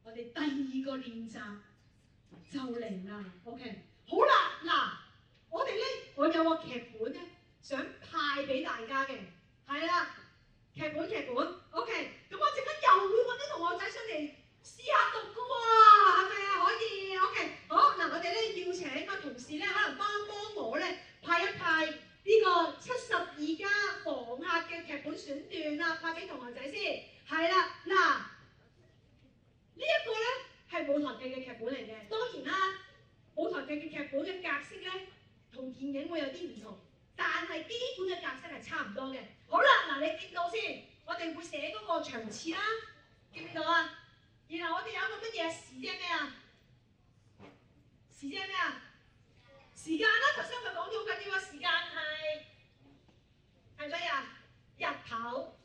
我哋第二個練習就嚟啦 ，OK， 好啦，嗱，我哋咧，我有個劇本咧，想派俾大家嘅，係啦，劇本 ，OK， 咁我陣間又會揾啲同學仔上嚟試下讀噶喎，係咪啊？可以 ，OK， 好，嗱，我哋咧要請個同事咧，可能幫我咧派一派呢個72家房客嘅劇本選段啦，派俾同學仔先，係啦，嗱。呢一個咧係舞台劇嘅劇本嚟嘅，當然啦，舞台劇嘅劇本嘅格式咧同電影會有啲唔同，但係基本嘅格式係差唔多嘅。好啦，嗱你見到先，我哋會寫嗰個場次啦，見唔見到啊？然後我哋有一個乜嘢時即係咩啊？時即係咩啊？時間啦，頭先咪講咗好緊要嘅時間係咩啊？日頭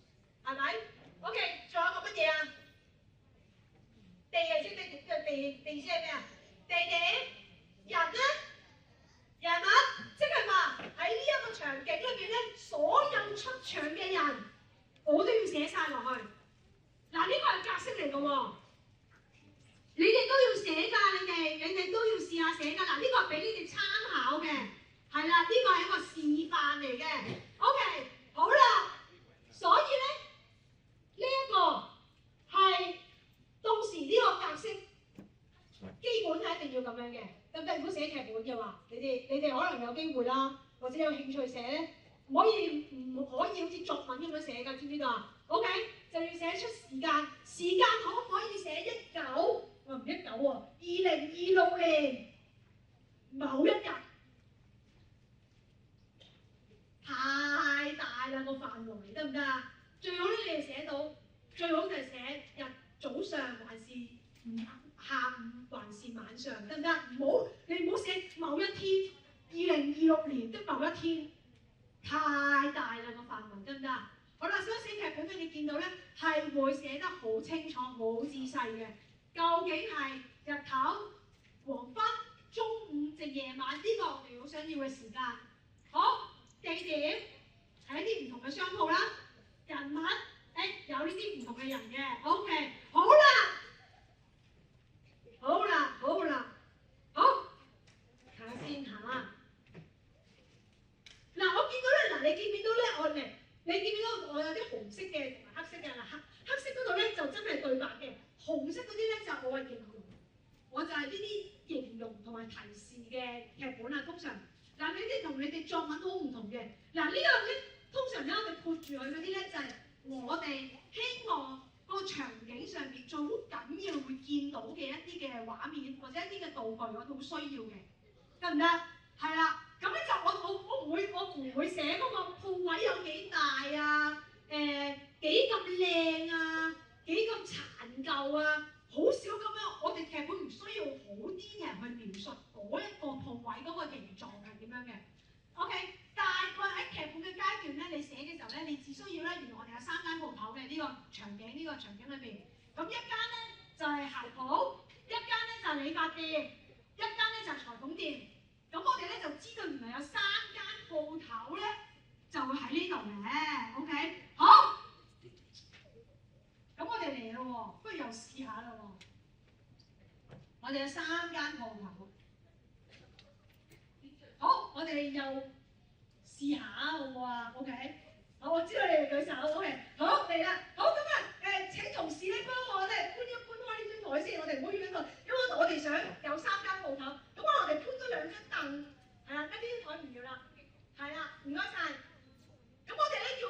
係咪 ？OK， 仲有一個乜嘢啊？地係即係地即係咩啊？地點，人咧場嘅人，我都要寫晒落去。嗱，呢個係格式嚟嘅喎，你哋都要寫㗎，你哋都要試下寫㗎。嗱，呢個係俾你哋參考嘅，係啦，呢個係一個示範嚟嘅。OK， 好啦，所以咧，呢一個係到時呢個格式基本係一定要咁樣嘅。咁如果寫劇本嘅話，你哋可能有機會啦，或者有興趣寫咧，唔可以好似作文咁樣寫㗎，知唔知道啊 ？OK， 就要寫出時間，時間可唔可以寫唔係19喎，2026年某一日，太大啦個範圍，得唔得啊？最好咧你哋寫到，最好就係寫日早上還是下午還是晚上，得唔得？你唔好寫某一天，2026年的某一天，太大啦個範圍，得唔得？好啦，所以寫劇本咧，你見到咧係會寫得好清楚、好仔細嘅。究竟係日頭、黃昏、中午定夜晚？呢個我哋好想要嘅時間。好，地點係一啲唔同嘅商鋪啦，人物有呢啲唔同嘅人嘅。OK， 好啦，好，睇下先嚇。嗱，我見到咧，你見唔見到咧？你見唔見到我有啲紅色嘅同埋黑色嘅？嗱，黑色嗰度咧就真係對白嘅，紅色嗰啲咧就我係形容，我就係呢啲形容同埋提示嘅劇本啊。通常嗱，你啲同你哋作文都好唔同嘅。嗱，呢個咧通常咧我哋括住佢嗰啲咧就係我哋希望個場景上邊最好緊要會見到嘅一啲嘅畫面或者一啲嘅道具，我哋好需要嘅，得唔得？係啦。咁咧就我唔會寫嗰個鋪位有幾大啊，幾咁靚啊，幾咁殘舊啊，好少咁樣。我哋劇本唔需要好啲人去描述嗰一個鋪位嗰個形狀係點樣嘅。OK， 大概喺劇本嘅階段咧，你寫嘅時候咧，你只需要咧，原來我哋有3間鋪頭嘅呢個場景，呢個場景裏邊，咁一間咧就係鞋鋪，一間咧就係理髮店，一間咧就係裁縫店。咁我哋咧就知道原來有3間鋪頭咧，就會喺呢度嘅 ，OK， 好。咁我哋嚟咯喎，不如又試下啦喎。我哋有3間鋪頭，好，我哋又試下好唔好啊 ？OK， 好，我知道你哋舉手 ，OK， 好嚟啦，好咁啊，請同事咧幫我咧搬開呢張台先，我哋唔好遠個，因為我哋想有3間鋪頭。咁我哋搬咗2張凳，係啦，呢啲台唔要啦，係啦，唔該晒。咁我哋咧要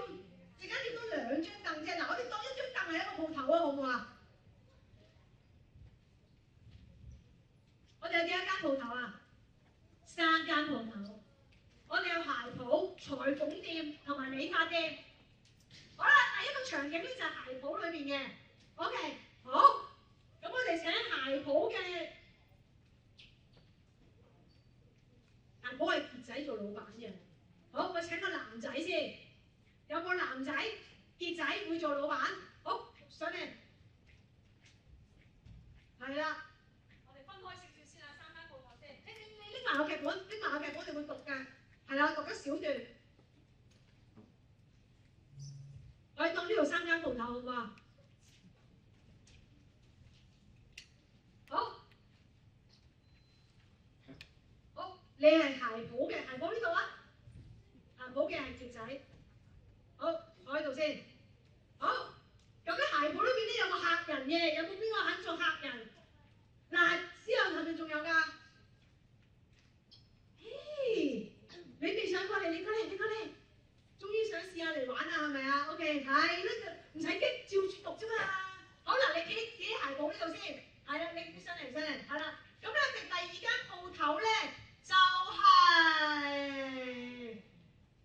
陣間要多2張凳啫。嗱，我哋當1張凳係一個鋪頭啊，好唔好啊？我哋有幾多間鋪頭啊？3間鋪頭。我哋有鞋鋪、裁縫店同埋理髮店。好啦，第一個場景咧就係鞋鋪裏邊嘅。OK， 好。咁我哋請鞋鋪嘅。鞋鋪係傑仔做老闆嘅。好，我請個男仔先。有冇男仔傑仔會做老闆？好，上嚟。係啦。我哋分開少少先啦，3間鋪頭先。你拎埋個劇本，我哋會讀㗎。係啦，讀一小段。我哋當呢度3間鋪頭好唔好啊？好，你係鞋鋪嘅，鞋鋪呢度啊？鞋鋪嘅係傑仔。好，坐喺度先。好，咁咧鞋鋪裏邊咧有個客人嘅，有冇邊個肯做客人？嗱，之後係咪仲有㗎？你哋想過嚟，你過嚟，終於想試下嚟玩啦，係咪啊 ？OK， 係呢個唔使激，照住讀啫嘛。好嗱，你企喺鞋鋪呢度先，係啦，你上嚟，係啦。咁咧，第2間鋪頭咧就係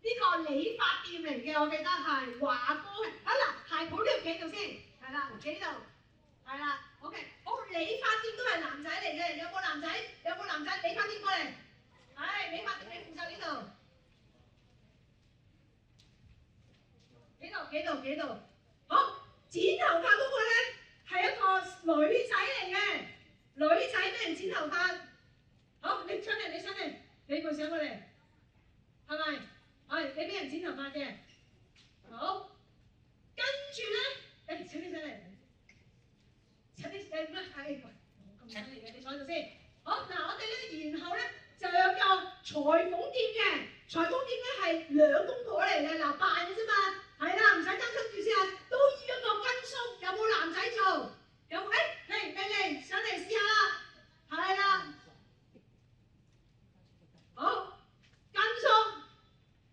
呢個理髮店嚟嘅，我記得係華哥嘅。好嗱，鞋鋪呢度企喺度先，係啦，企喺度，係啦。OK， 好，理髮店都係男仔嚟嘅，有冇男仔理髮店過嚟？係，理髮店你負責呢度。幾度？好，剪頭髮嗰個咧係一個女仔嚟嘅，女仔俾人剪頭髮。好，你上嚟，你部上過嚟，係咪？係，你俾人剪頭髮嘅。好，跟住咧，請你上嚟，請你乜睇？咁犀利嘅，你坐喺度先。好，嗱我哋咧，然後咧就有個裁縫店嘅，裁縫店咧係兩公婆嚟嘅，嗱扮嘅啫嘛，係啦，唔使擔心住先啊。都要一個跟叔，有冇男仔做？有冇？嚟上嚟試下啦，係啦。好，跟叔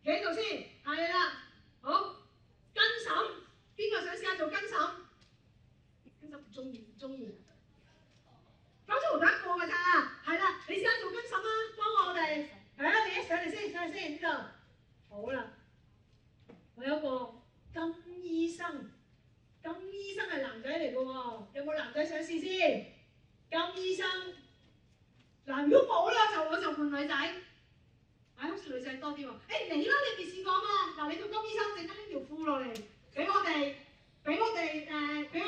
企喺度先，係啦。好，跟嬸，邊個想試下做跟嬸？跟嬸唔中意。搞咗冇得一個㗎咋，係啦，你試下做跟嬸啦，幫我哋。係啊，你一上嚟先，呢度。好啦，我有個金醫生，金醫生係男仔嚟㗎喎，有冇男仔想試先？金醫生，嗱如果冇啦，我就問女仔。好似女仔多啲喎。你啦，你未試過啊嘛？嗱，你做金醫生，陣間拎條褲落嚟，俾我哋去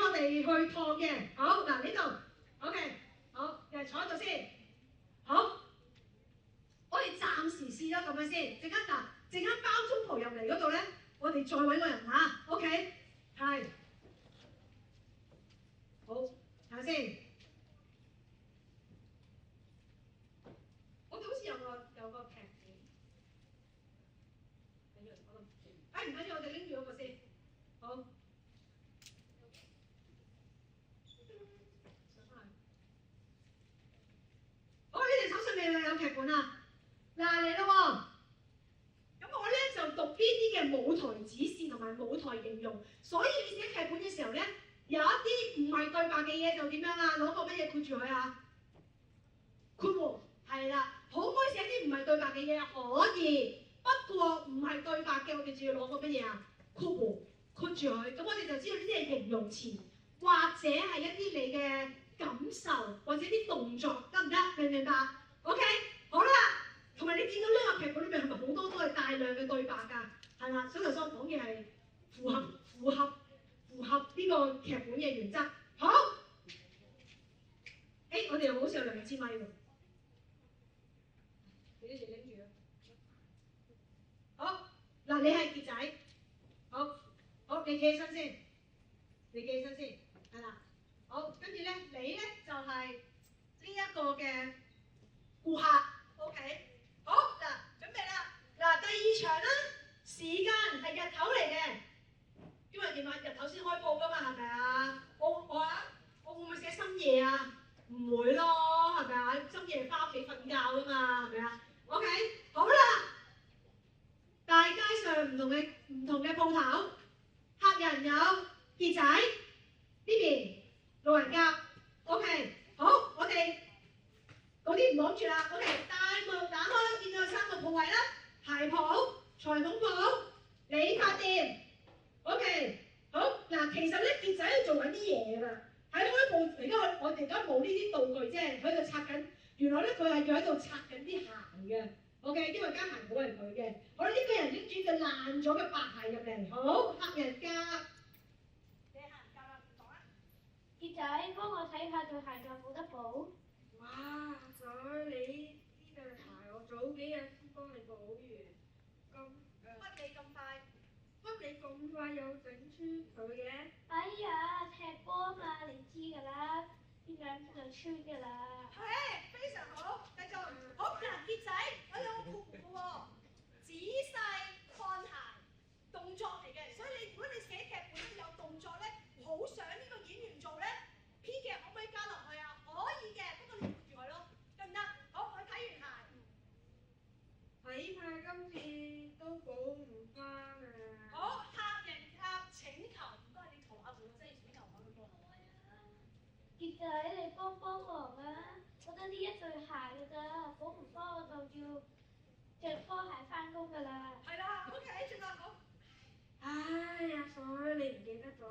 燙嘅。好，嗱呢度 ，OK。好，坐喺度先。好，我哋暫時試咗咁樣先。陣間包租婆入嚟嗰度咧，我哋再揾個人嚇。OK， 係。好，睇下先。我哋好似有個劇本。唔緊要，我哋拎住嗰個先。好。好，你哋手上面有劇本啊？嗱嚟咯喎！咁我咧就讀邊啲嘅舞台指示同埋舞台形容，所以你寫劇本嘅時候咧，有一啲唔係對白嘅嘢就點樣啊？攞個乜嘢括住佢啊？括弧係啦，可唔可以寫啲唔係對白嘅嘢？可以，不過唔係對白嘅，我哋就要攞個乜嘢啊？括弧括住佢，咁我哋就知道呢啲係形容詞，或者係一啲你嘅感受或者啲動作得唔得？明唔明白 ？OK， 好啦，同埋你見到呢個劇本裏面係咪好多都係大量嘅對白㗎？係啦，所以頭先我講嘅係符合呢個劇本嘅原則。好，我哋又好似有2支咪喎，俾你哋拎住啊。好，嗱你係傑仔，好，你企起身先，係啦。好，跟住咧，你咧就係呢一個嘅顧客 ，OK。好，嗱，準備啦。嗱，第2場啦，時間係日頭嚟嘅，因為點啊？日頭先開鋪㗎嘛，係咪啊？我會唔會寫深夜啊？唔會咯，係咪啊？深夜翻屋企瞓覺㗎嘛，係咪啊 ？OK， 好啦，大街上唔同嘅鋪頭，客人有傑仔呢邊。老人家 ，OK， 好，我哋嗰啲唔講住啦 ，OK， 大門打開，見到有3個鋪位啦，鞋鋪、裁縫鋪、理髮店 ，OK， 好，嗱，其實咧傑仔喺度做緊啲嘢㗎，喺開鋪，而家我哋而家冇呢啲道具啫，喺度拆緊，原來咧佢係要喺度拆緊啲鞋嘅 ，OK， 因為間鞋鋪係佢嘅，好啦，呢個人拎住隻爛咗嘅白鞋入嚟，好，客人夾。傑仔，幫我睇下對鞋有冇得補？哇，阿仔，你呢對鞋我早幾日先幫你補完，乜你咁快又整穿佢嘅？哎呀，踢波嘛，你知㗎啦，邊兩就穿㗎啦。係，非常好，繼續。好，嗱，傑仔，我有個括弧喎，仔細看鞋，動作嚟嘅，所以如果你寫劇本咧有動作咧，好想呢個演員做咧，編劇可唔可以加落去啊？可以嘅，不過你括住佢咯，得唔得？好，我睇完鞋。睇怕今次都補唔翻啊！好，客人夾請求，唔該你塗下本，即係請求我嗰個。傑仔，你幫忙啊！我得呢一對鞋㗎咋，補唔翻我就要着拖鞋翻工㗎啦。係啦 ，OK， 仲有好。唉，阿水，你唔記得咗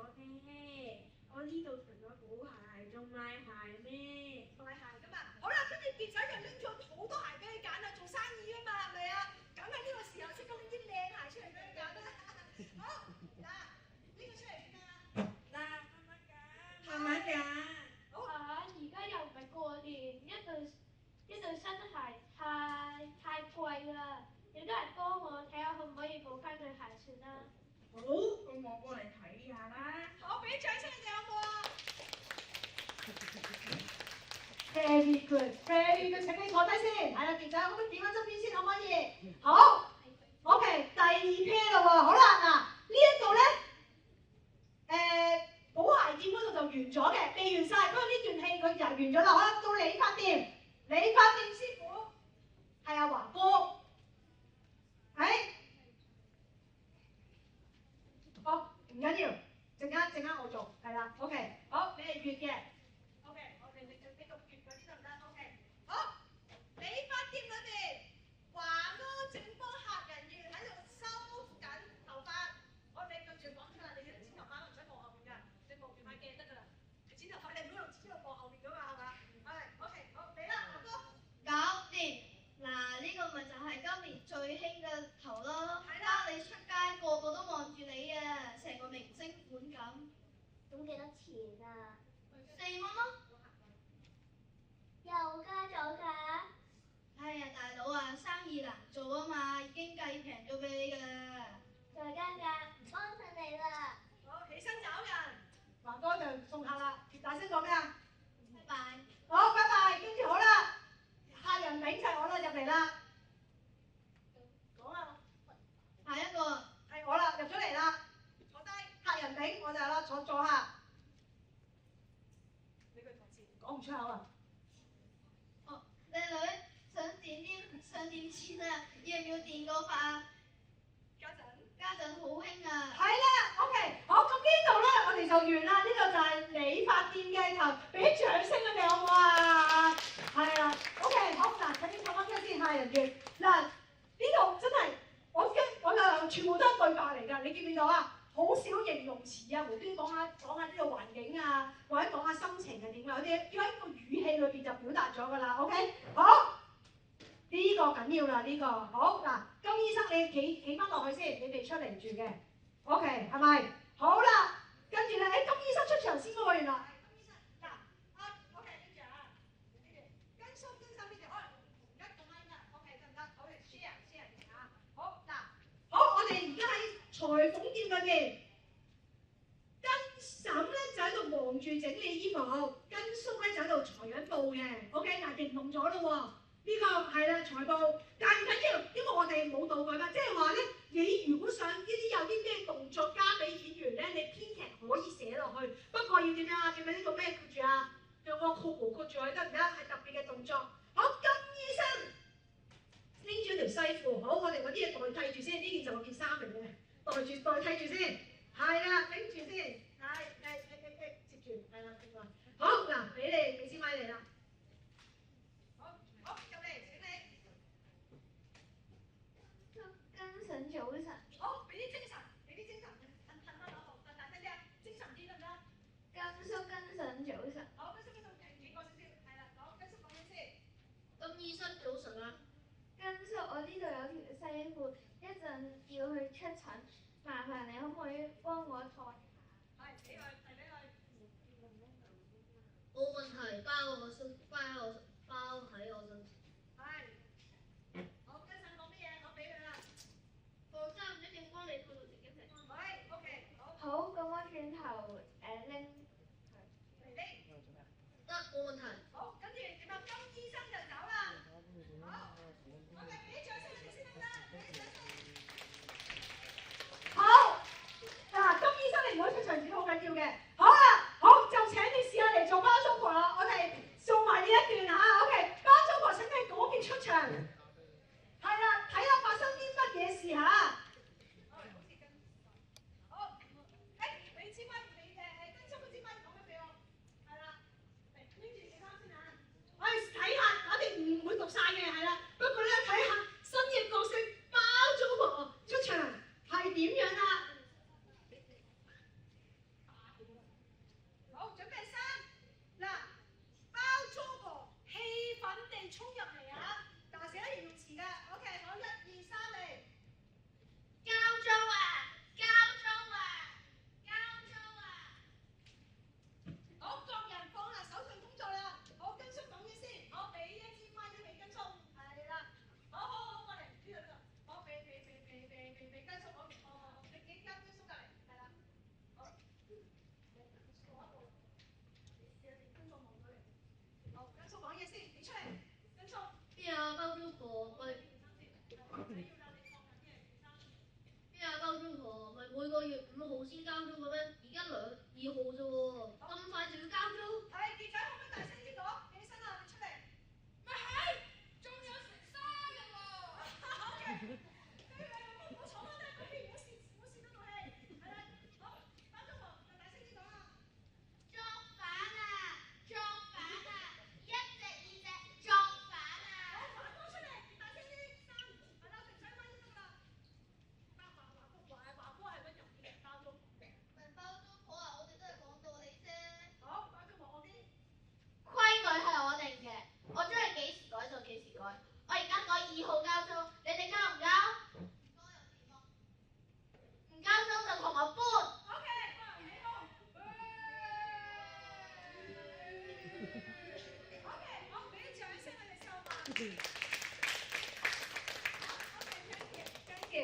咩？我呢度除咗補鞋，仲賣鞋咩？賣鞋㗎嘛。好啦，跟住傑仔就拎咗好多鞋俾你揀啦，做生意㗎嘛，係咪啊？梗係呢個時候即刻拎啲靚鞋出嚟俾你揀啦。好，嗱，呢個出嚟先啦。嗱，慢慢揀。好。而家又唔係過年，一對新鞋太貴啦，有得人幫我睇下可唔可以補翻對鞋算啦。好。Very good，very good，請你坐低先。係啦，健仔，可唔可以點翻側邊先？可唔可以？好。OK， 第二 pair 啦喎。好啦，嗱呢一度咧，補鞋店嗰度就完咗嘅，未完晒。不過呢段戲佢就完咗啦。好啦，到理髮店，理髮店師傅係阿華哥。好，唔緊要，陣間我做，係啦 ，OK， 好，你係月嘅 ，OK， 我哋呢個月嗰啲得唔得 ？OK， 好，理髮店裏邊，華哥正幫客人月喺度收緊頭髮，我哋對住講出啦，你剪頭髮唔使望後面㗎，你望住塊鏡得㗎啦，你剪頭髮你唔好用剪到望後面㗎嘛，係嘛？係 ，OK， 好，嚟啦，華哥，搞掂。嗱，呢個咪就係今年最興嘅頭咯，包你出街個個都望住你啊，成個明星款咁。咁幾多錢啊？4蚊咯。又加咗㗎？哎呀，大佬啊，生意難做啊嘛，已經計平咗俾你㗎啦。再加價，唔幫襯你啦。好，起身找人，華哥就送客啦，大聲講咩啊？拜拜。好，拜拜，跟住好啦。客人頂就係我啦，入嚟啦。講啊！下一個係我啦，入咗嚟啦。坐低，客人頂我就係啦，坐下。你句台詞講唔出口啊！哦，靚女想點錢啊？要唔要電個髮啊？家陣好興啊！係啦 ，OK， 好，咁呢度咧我哋就完啦。呢個就係理髮店嘅頭，俾掌聲佢哋好唔好啊？係啦 ，OK， 好嗱，請你坐翻張先，客人月嗱，呢度真係我就全部都係對白嚟㗎，你見唔見到啊？好少形容詞啊，無端講下呢個環境啊，或者講下心情係點啊嗰啲，要喺個語氣裏邊就表達咗㗎啦。OK， 好，呢個緊要啦，呢個好嗱，金醫生你企翻落去先，你哋出嚟住嘅 ，OK 係咪？好啦，跟住咧，金醫生出場先喎，原來。金醫生嗱，OK 跟住啊，跟手邊就一個咪㗎 ，OK 得唔得？好，share 啊，好嗱，好我哋而家喺裁縫店裏邊，跟嬸咧就喺度忙住整理衣服，跟叔咧就喺度裁緊布嘅 ，OK 嗱形容咗咯喎。呢個係啦，財報，但係唔緊要，因為我哋冇道具嘛，即係話咧，你如果想呢啲有啲咩動作加俾演員咧，你編劇可以寫落去，不過要點樣啊？要唔要呢個咩括住啊？用個括弧括住佢得唔得？係特別嘅動作。好，金醫生拎住條西褲，好，我哋揾啲嘢代替住先，呢件就我件衫嚟嘅，代替住先，係啦，拎住先，接住，係啦，接住。好嗱，俾支咪你啦。跟神早晨。好，俾啲精神，褪翻落後，大聲啲啊，精神啲得唔得？跟叔跟神早晨。好，跟叔幾個少少，係啦，講跟叔講嘢先。金醫生早晨啊！跟叔，我呢度有條西褲，一陣要去出診，麻煩你可唔可以幫我抬下？係，俾佢。冇問題，包喺我身。係。好，跟神講乜嘢？我俾佢啦。放心，一定幫你套到自己食。係 ，OK， 好。好，咁我轉頭拎。嚟拎。得，冇問題。好，跟住點啊？金醫生就走啦。好，我哋俾掌聲佢哋先得唔得？俾掌聲。好，嗱，金醫生你唔可以出場子，好緊要嘅。好啦，好就請你試下嚟做包租婆啦。我哋做埋呢一段嚇 ，OK， 包租婆請。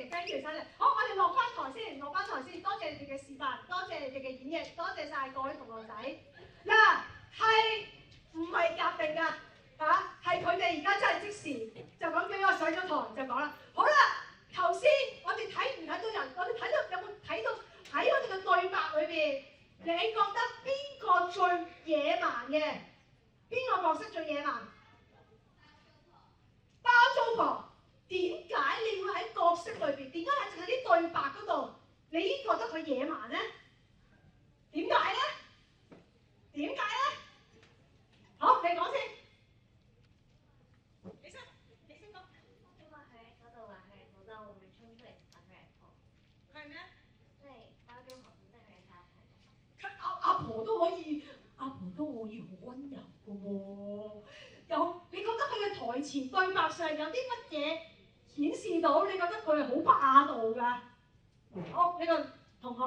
Thank you， 好，我哋落翻台先，多謝你哋嘅示範，多謝你哋嘅演繹，多謝晒各位同學仔。嗱，係唔係夾定㗎？係佢哋而家真係即時就咁俾我上咗台就講啦。好啦，頭先我哋睇唔睇到人？我哋睇到有冇睇到喺我哋嘅對白裏邊，你覺得邊個最野蠻嘅？邊個角色最野蠻？包租婆。點解你會喺角色裏邊？點解係淨係啲對白嗰度，你已經覺得佢野蠻咧？點解咧？點解咧？好，你講先。你先講。因為佢喺嗰度話佢係好嬲，會唔會衝出嚟等佢阿婆？佢係咩？即係包租婆本身佢嘅家庭。佢阿婆都可以好温柔嘅喎。你覺得佢嘅台詞對白上有啲乜嘢？顯示到你覺得佢係好霸道㗎。好，呢個同學，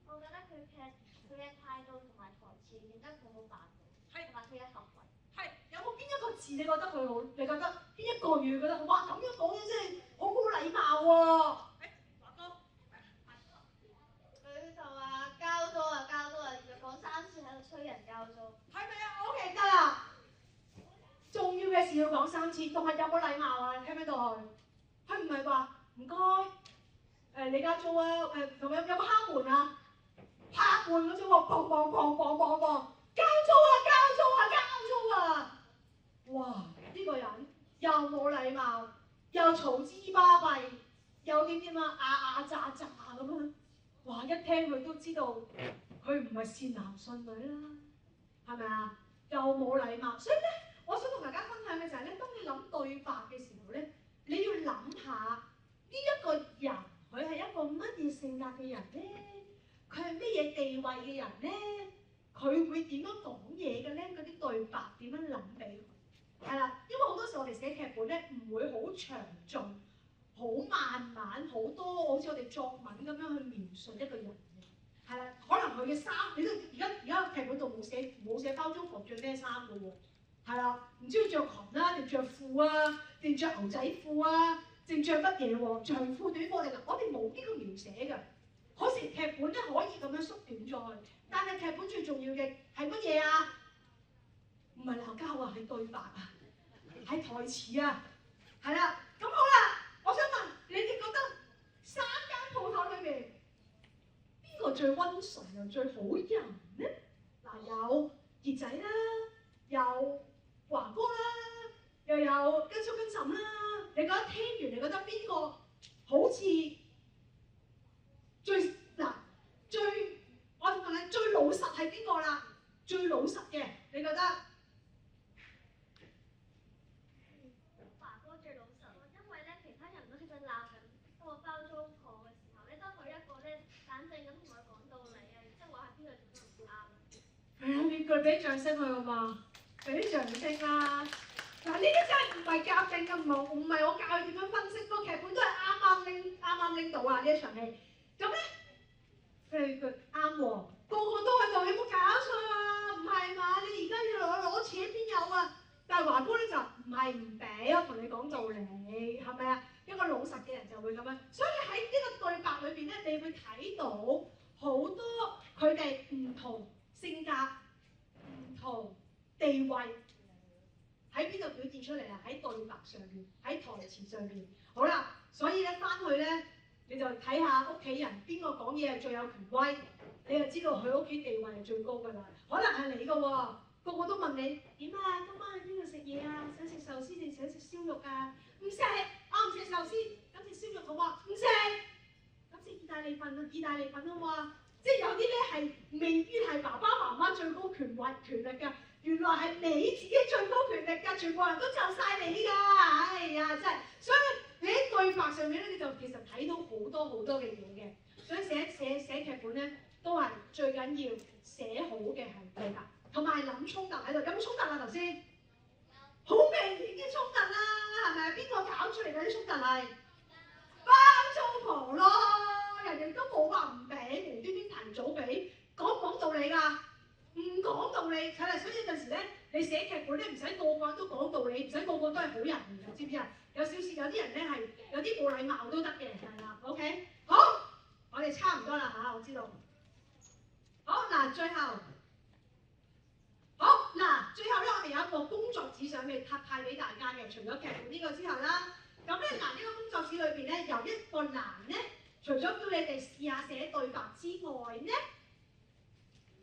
我覺得佢嘅態度同埋台詞顯得佢好霸道，同埋佢嘅行為。係有冇邊一個字你覺得佢好？你覺得邊一個語覺得哇咁樣講嘢真係好冇禮貌喎？華哥，佢就話交租啊，連續講3次喺度催人交租。係咪啊？OK，得啦。重要嘅事要講3次，同埋有冇禮貌啊？聽唔聽到佢？佢唔係話唔該，你交租啊？同埋有冇敲門啊？拍門嗰種喎，砰砰砰砰砰砰，交租啊！哇！呢個人又冇禮貌，又嘈之巴閉，又點啊？喳喳咁樣，哇！一聽佢都知道佢唔係善男信女啦，係咪啊？又冇禮貌，所以咧。我想同大家分享嘅就係咧，當你諗對白嘅時候咧，你要諗下呢一個人佢係一個乜嘢性格嘅人咧？佢係乜嘢地位嘅人咧？佢會點樣講嘢嘅咧？嗰啲對白點樣諗俾佢？係啦，因為好多時我哋寫劇本咧唔會好詳盡、好慢慢、好多好似我哋作文咁樣去描述一個人嘅。係啦，可能佢嘅衫，你都而家劇本度冇寫包租婆着咩衫嘅喎。係啦，唔知佢着裙啦，定着褲啊，定着牛仔褲啊，定着乜嘢喎？長褲短褲定我哋冇呢個描寫嘅。嗰時劇本咧可以咁樣縮短咗去，但係劇本最重要嘅係乜嘢啊？唔係鬧交啊，係對白啊，係台詞啊。係啦，咁好啦，我想問你哋覺得3間鋪頭裏面邊個最温順又最好人咧？嗱，有傑仔啦，有華哥啦，又有跟叔跟嬸啦，你覺得聽完你覺得邊個好似我問你最老實係邊個啦？最老實嘅你覺得？華哥最老實咯，因為咧其他人都喺度鬧緊嗰個包租婆嘅時候咧，得佢一個咧冷靜咁同佢講道理啊，即係話係邊個做得唔啱。係啊，呢句俾掌聲佢好嘛？俾啲掌聲啦！嗱，呢啲真係唔係夾正嘅，唔係我教佢點樣分析，個劇本都係啱拎到啊！呢一場戲，咁咧佢啱喎，個個都喺度，有冇搞錯啊？唔係嘛？你而家要攞錢邊有啊？但係華哥咧就唔係唔俾，我同你講道理，係咪啊？一個老實嘅人就會咁樣，所以喺呢個對白裏邊咧，你會睇到好多佢哋唔同性格、唔同地位喺邊度表現出嚟啊？喺對白上面，喺台詞上面。好啦，所以咧翻去咧，你就睇下屋企人邊個講嘢係最有權威，你就知道佢屋企地位係最高㗎啦。可能係你㗎喎，個個都問你點啊？今晚去邊度食嘢啊？想食壽司定想食燒肉啊？粉啊、意大利粉啊嘛，即係有啲咧係未必係爸爸媽媽最高權力㗎，原來係你自己最高權力㗎，全部人都就晒你㗎，哎呀真係，所以你喺對白上面咧，你就其實睇到好多嘅嘢嘅，所以寫劇本咧都係最緊要寫好嘅係對白，同埋諗衝突喺度，有冇衝突啊頭先？好明顯嘅衝突啦，係咪？邊個搞出嚟嗰啲衝突係？包租婆咯，人哋都冇話唔俾，無端端提早俾，講唔講道理㗎？唔講道理，係啦，所以有陣時咧，你寫劇本咧唔使個個人都講道理，唔使個個都係好人嚟㗎，知唔知啊？有啲人咧係有啲冇禮貌都得嘅，係啦 ，OK， 好，我哋差唔多啦嚇，我知道。好嗱，最後。好嗱，最後咧，我哋有一個工作紙想派俾大家嘅，除咗劇本呢個之後啦，咁咧嗱，呢個工作紙裏邊咧有一個欄咧，除咗叫你哋試下寫對白之外咧，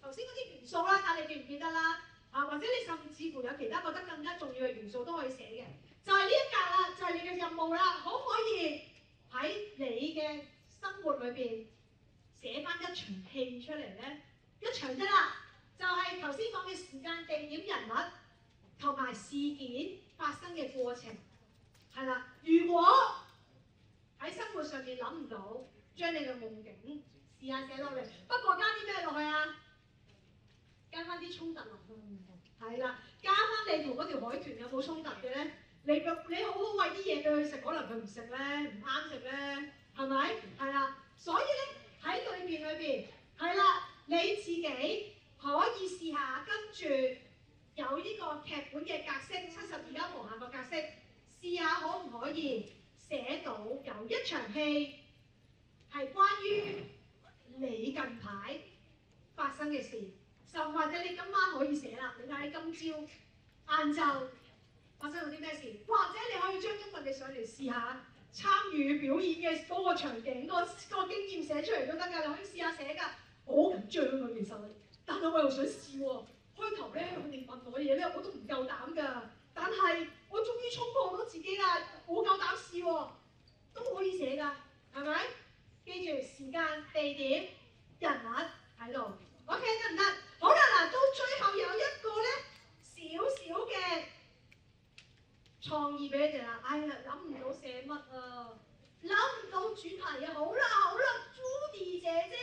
頭先嗰啲元素啦，睇你記唔記得啦？啊，或者你甚至乎有其他覺得更加重要嘅元素都可以寫嘅，就係呢一格啦，就係你嘅任務啦，可唔可以喺你嘅生活裏邊寫翻一場戲出嚟咧？一場啫啦。就係頭先講嘅時間、地點、人物同埋事件發生嘅過程，係啦。如果喺生活上面諗唔到，將你嘅夢境試下寫落嚟。不過加啲咩落去啊？加翻啲衝突落去，係啦。加翻你同嗰條海豚有冇衝突嘅咧？你好好餵啲嘢俾佢食，可能佢唔食咧，唔啱食咧，係咪？係啦。所以咧喺裏邊係啦，你自己。可以試下跟住有呢個劇本嘅格式，72加無限個格式，試下可唔可以寫到有一場戲係關於你近排發生嘅事，就或者你今晚可以寫啦，你睇今朝晏晝發生咗啲咩事，或者你可以將今日你上嚟試下參與表演嘅嗰個場景、嗰個經驗寫出嚟都得㗎，你可以試下寫㗎，我好緊張㗎其實。但係我又想試喎，開頭咧佢哋問我嘢咧，我都唔夠膽㗎。但係我終於衝破到自己啦，我夠膽試喎，都可以寫㗎，係咪？記住時間、地點、人物喺度 ，OK 得唔得？好啦，嗱，到最後有一個咧少嘅創意俾你哋啦。哎呀，諗唔到寫乜啊，諗唔到主題啊！好啦，Judy 姐姐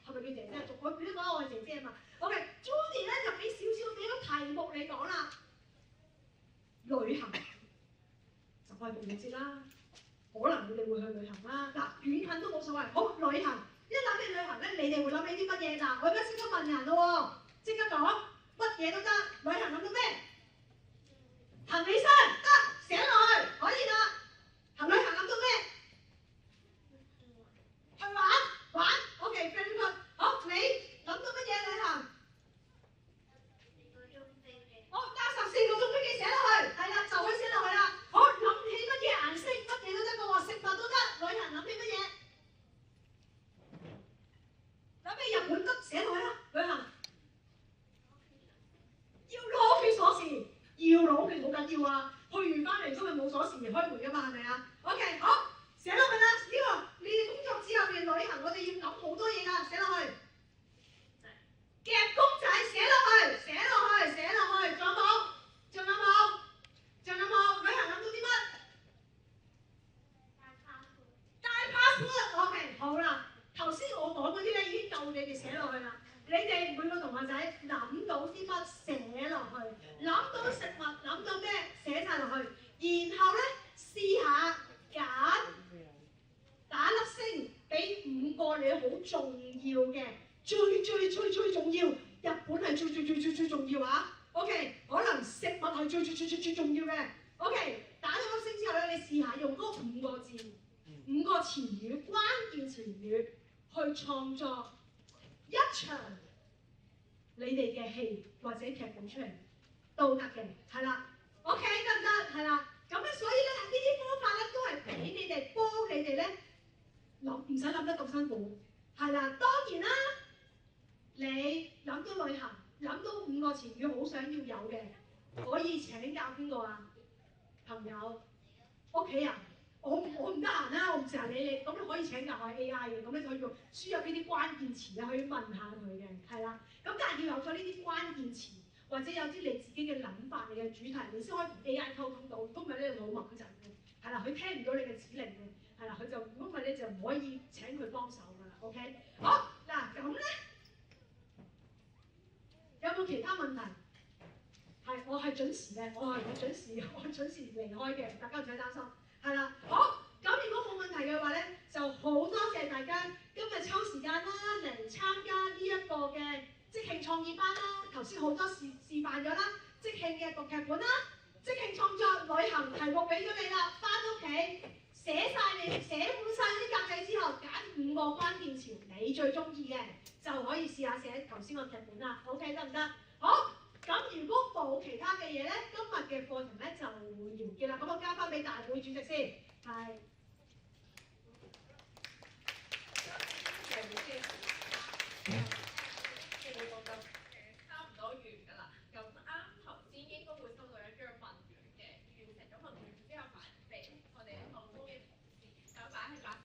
係咪叫姐姐？我表講我係姐姐啊嘛。OK，Judy 咧就俾少俾個題目你講啦，旅行就係復活節啦，可能你哋會去旅行啦。嗱，遠近都冇所謂。好，旅行一諗起旅行咧，你哋會諗起啲乜嘢？嗱，我而家即刻問人咯喎，即刻講乜嘢都得。旅行諗到咩？行李箱得，寫落去可以啦。行旅行諗到咩？去玩 ，OK，very good。好，你諗到乜嘢旅行？好，搭14個鐘飛機寫落去，係啦，就可以寫落去啦。好，諗起乜嘢顏色，乜嘢都得嘅喎，食物都得。旅行諗起乜嘢？諗起日本得，寫落去啦。旅行要攞屋企鎖匙，要攞屋企好緊要啊！去完翻嚟都係冇鎖匙開門㗎嘛，係咪啊 ？OK， 好，寫落去啦。呢個你哋工作紙入邊旅行，我哋要諗好多嘢㗎，寫落去。夾公仔寫落去，寫落去，仲有冇？旅行諗到啲乜？帶 passport。OK， 好啦，頭先我講嗰啲咧已經夠你哋寫落去啦。你哋每個同學仔諗到啲乜寫落去，諗到食物諗到咩寫晒落去，然後咧試下揀打粒星俾5個你好重要嘅。最重要，日本係最重要啊 ！OK， 可能食物係最重要嘅。OK， 打咗粒星之後咧，你試下用嗰5個字、5個詞語、關鍵詞語去創作一場你哋嘅戲或者劇本出嚟都得嘅，係啦。OK 得唔得？係啦。咁咧，所以咧呢啲方法咧都係俾你哋幫你哋咧唔使諗得咁辛苦，係啦。當然啦。你諗到旅行，諗到5個詞語好想要有嘅，可以請教邊個啊？朋友、屋企人，我唔得閒啦，我唔成日理你，咁你可以請教下 AI 嘅，咁你可以用輸入呢啲關鍵詞咧，可以問下佢嘅，係啦。咁但係要有咗呢啲關鍵詞，或者有啲你自己嘅諗法、你嘅主題，你先可以同 AI 溝通到。如果唔係咧，你好猛陣嘅，係啦，佢聽唔到你嘅指令嘅，係啦，佢就如果唔係咧就唔可以請佢幫手㗎啦。OK， 好嗱，咁咧有冇其他問題？係，我係準時嘅，我準時離開嘅，大家唔使擔心。係啦，好，咁如果冇問題嘅話咧，就好多謝大家今日抽時間啦嚟參加呢一個嘅即興創意班啦。頭先好多示範咗啦，即興嘅讀劇本啦，即興創作旅行題目俾咗你啦，翻屋企寫滿晒啲格仔之後，揀5個關鍵詞你最中意嘅，就可以試下寫頭先個劇本啦。OK 得唔得？好。咁如果冇其他嘅嘢咧，今日嘅課程咧就會完結啦。咁我交翻俾大會主席先，係。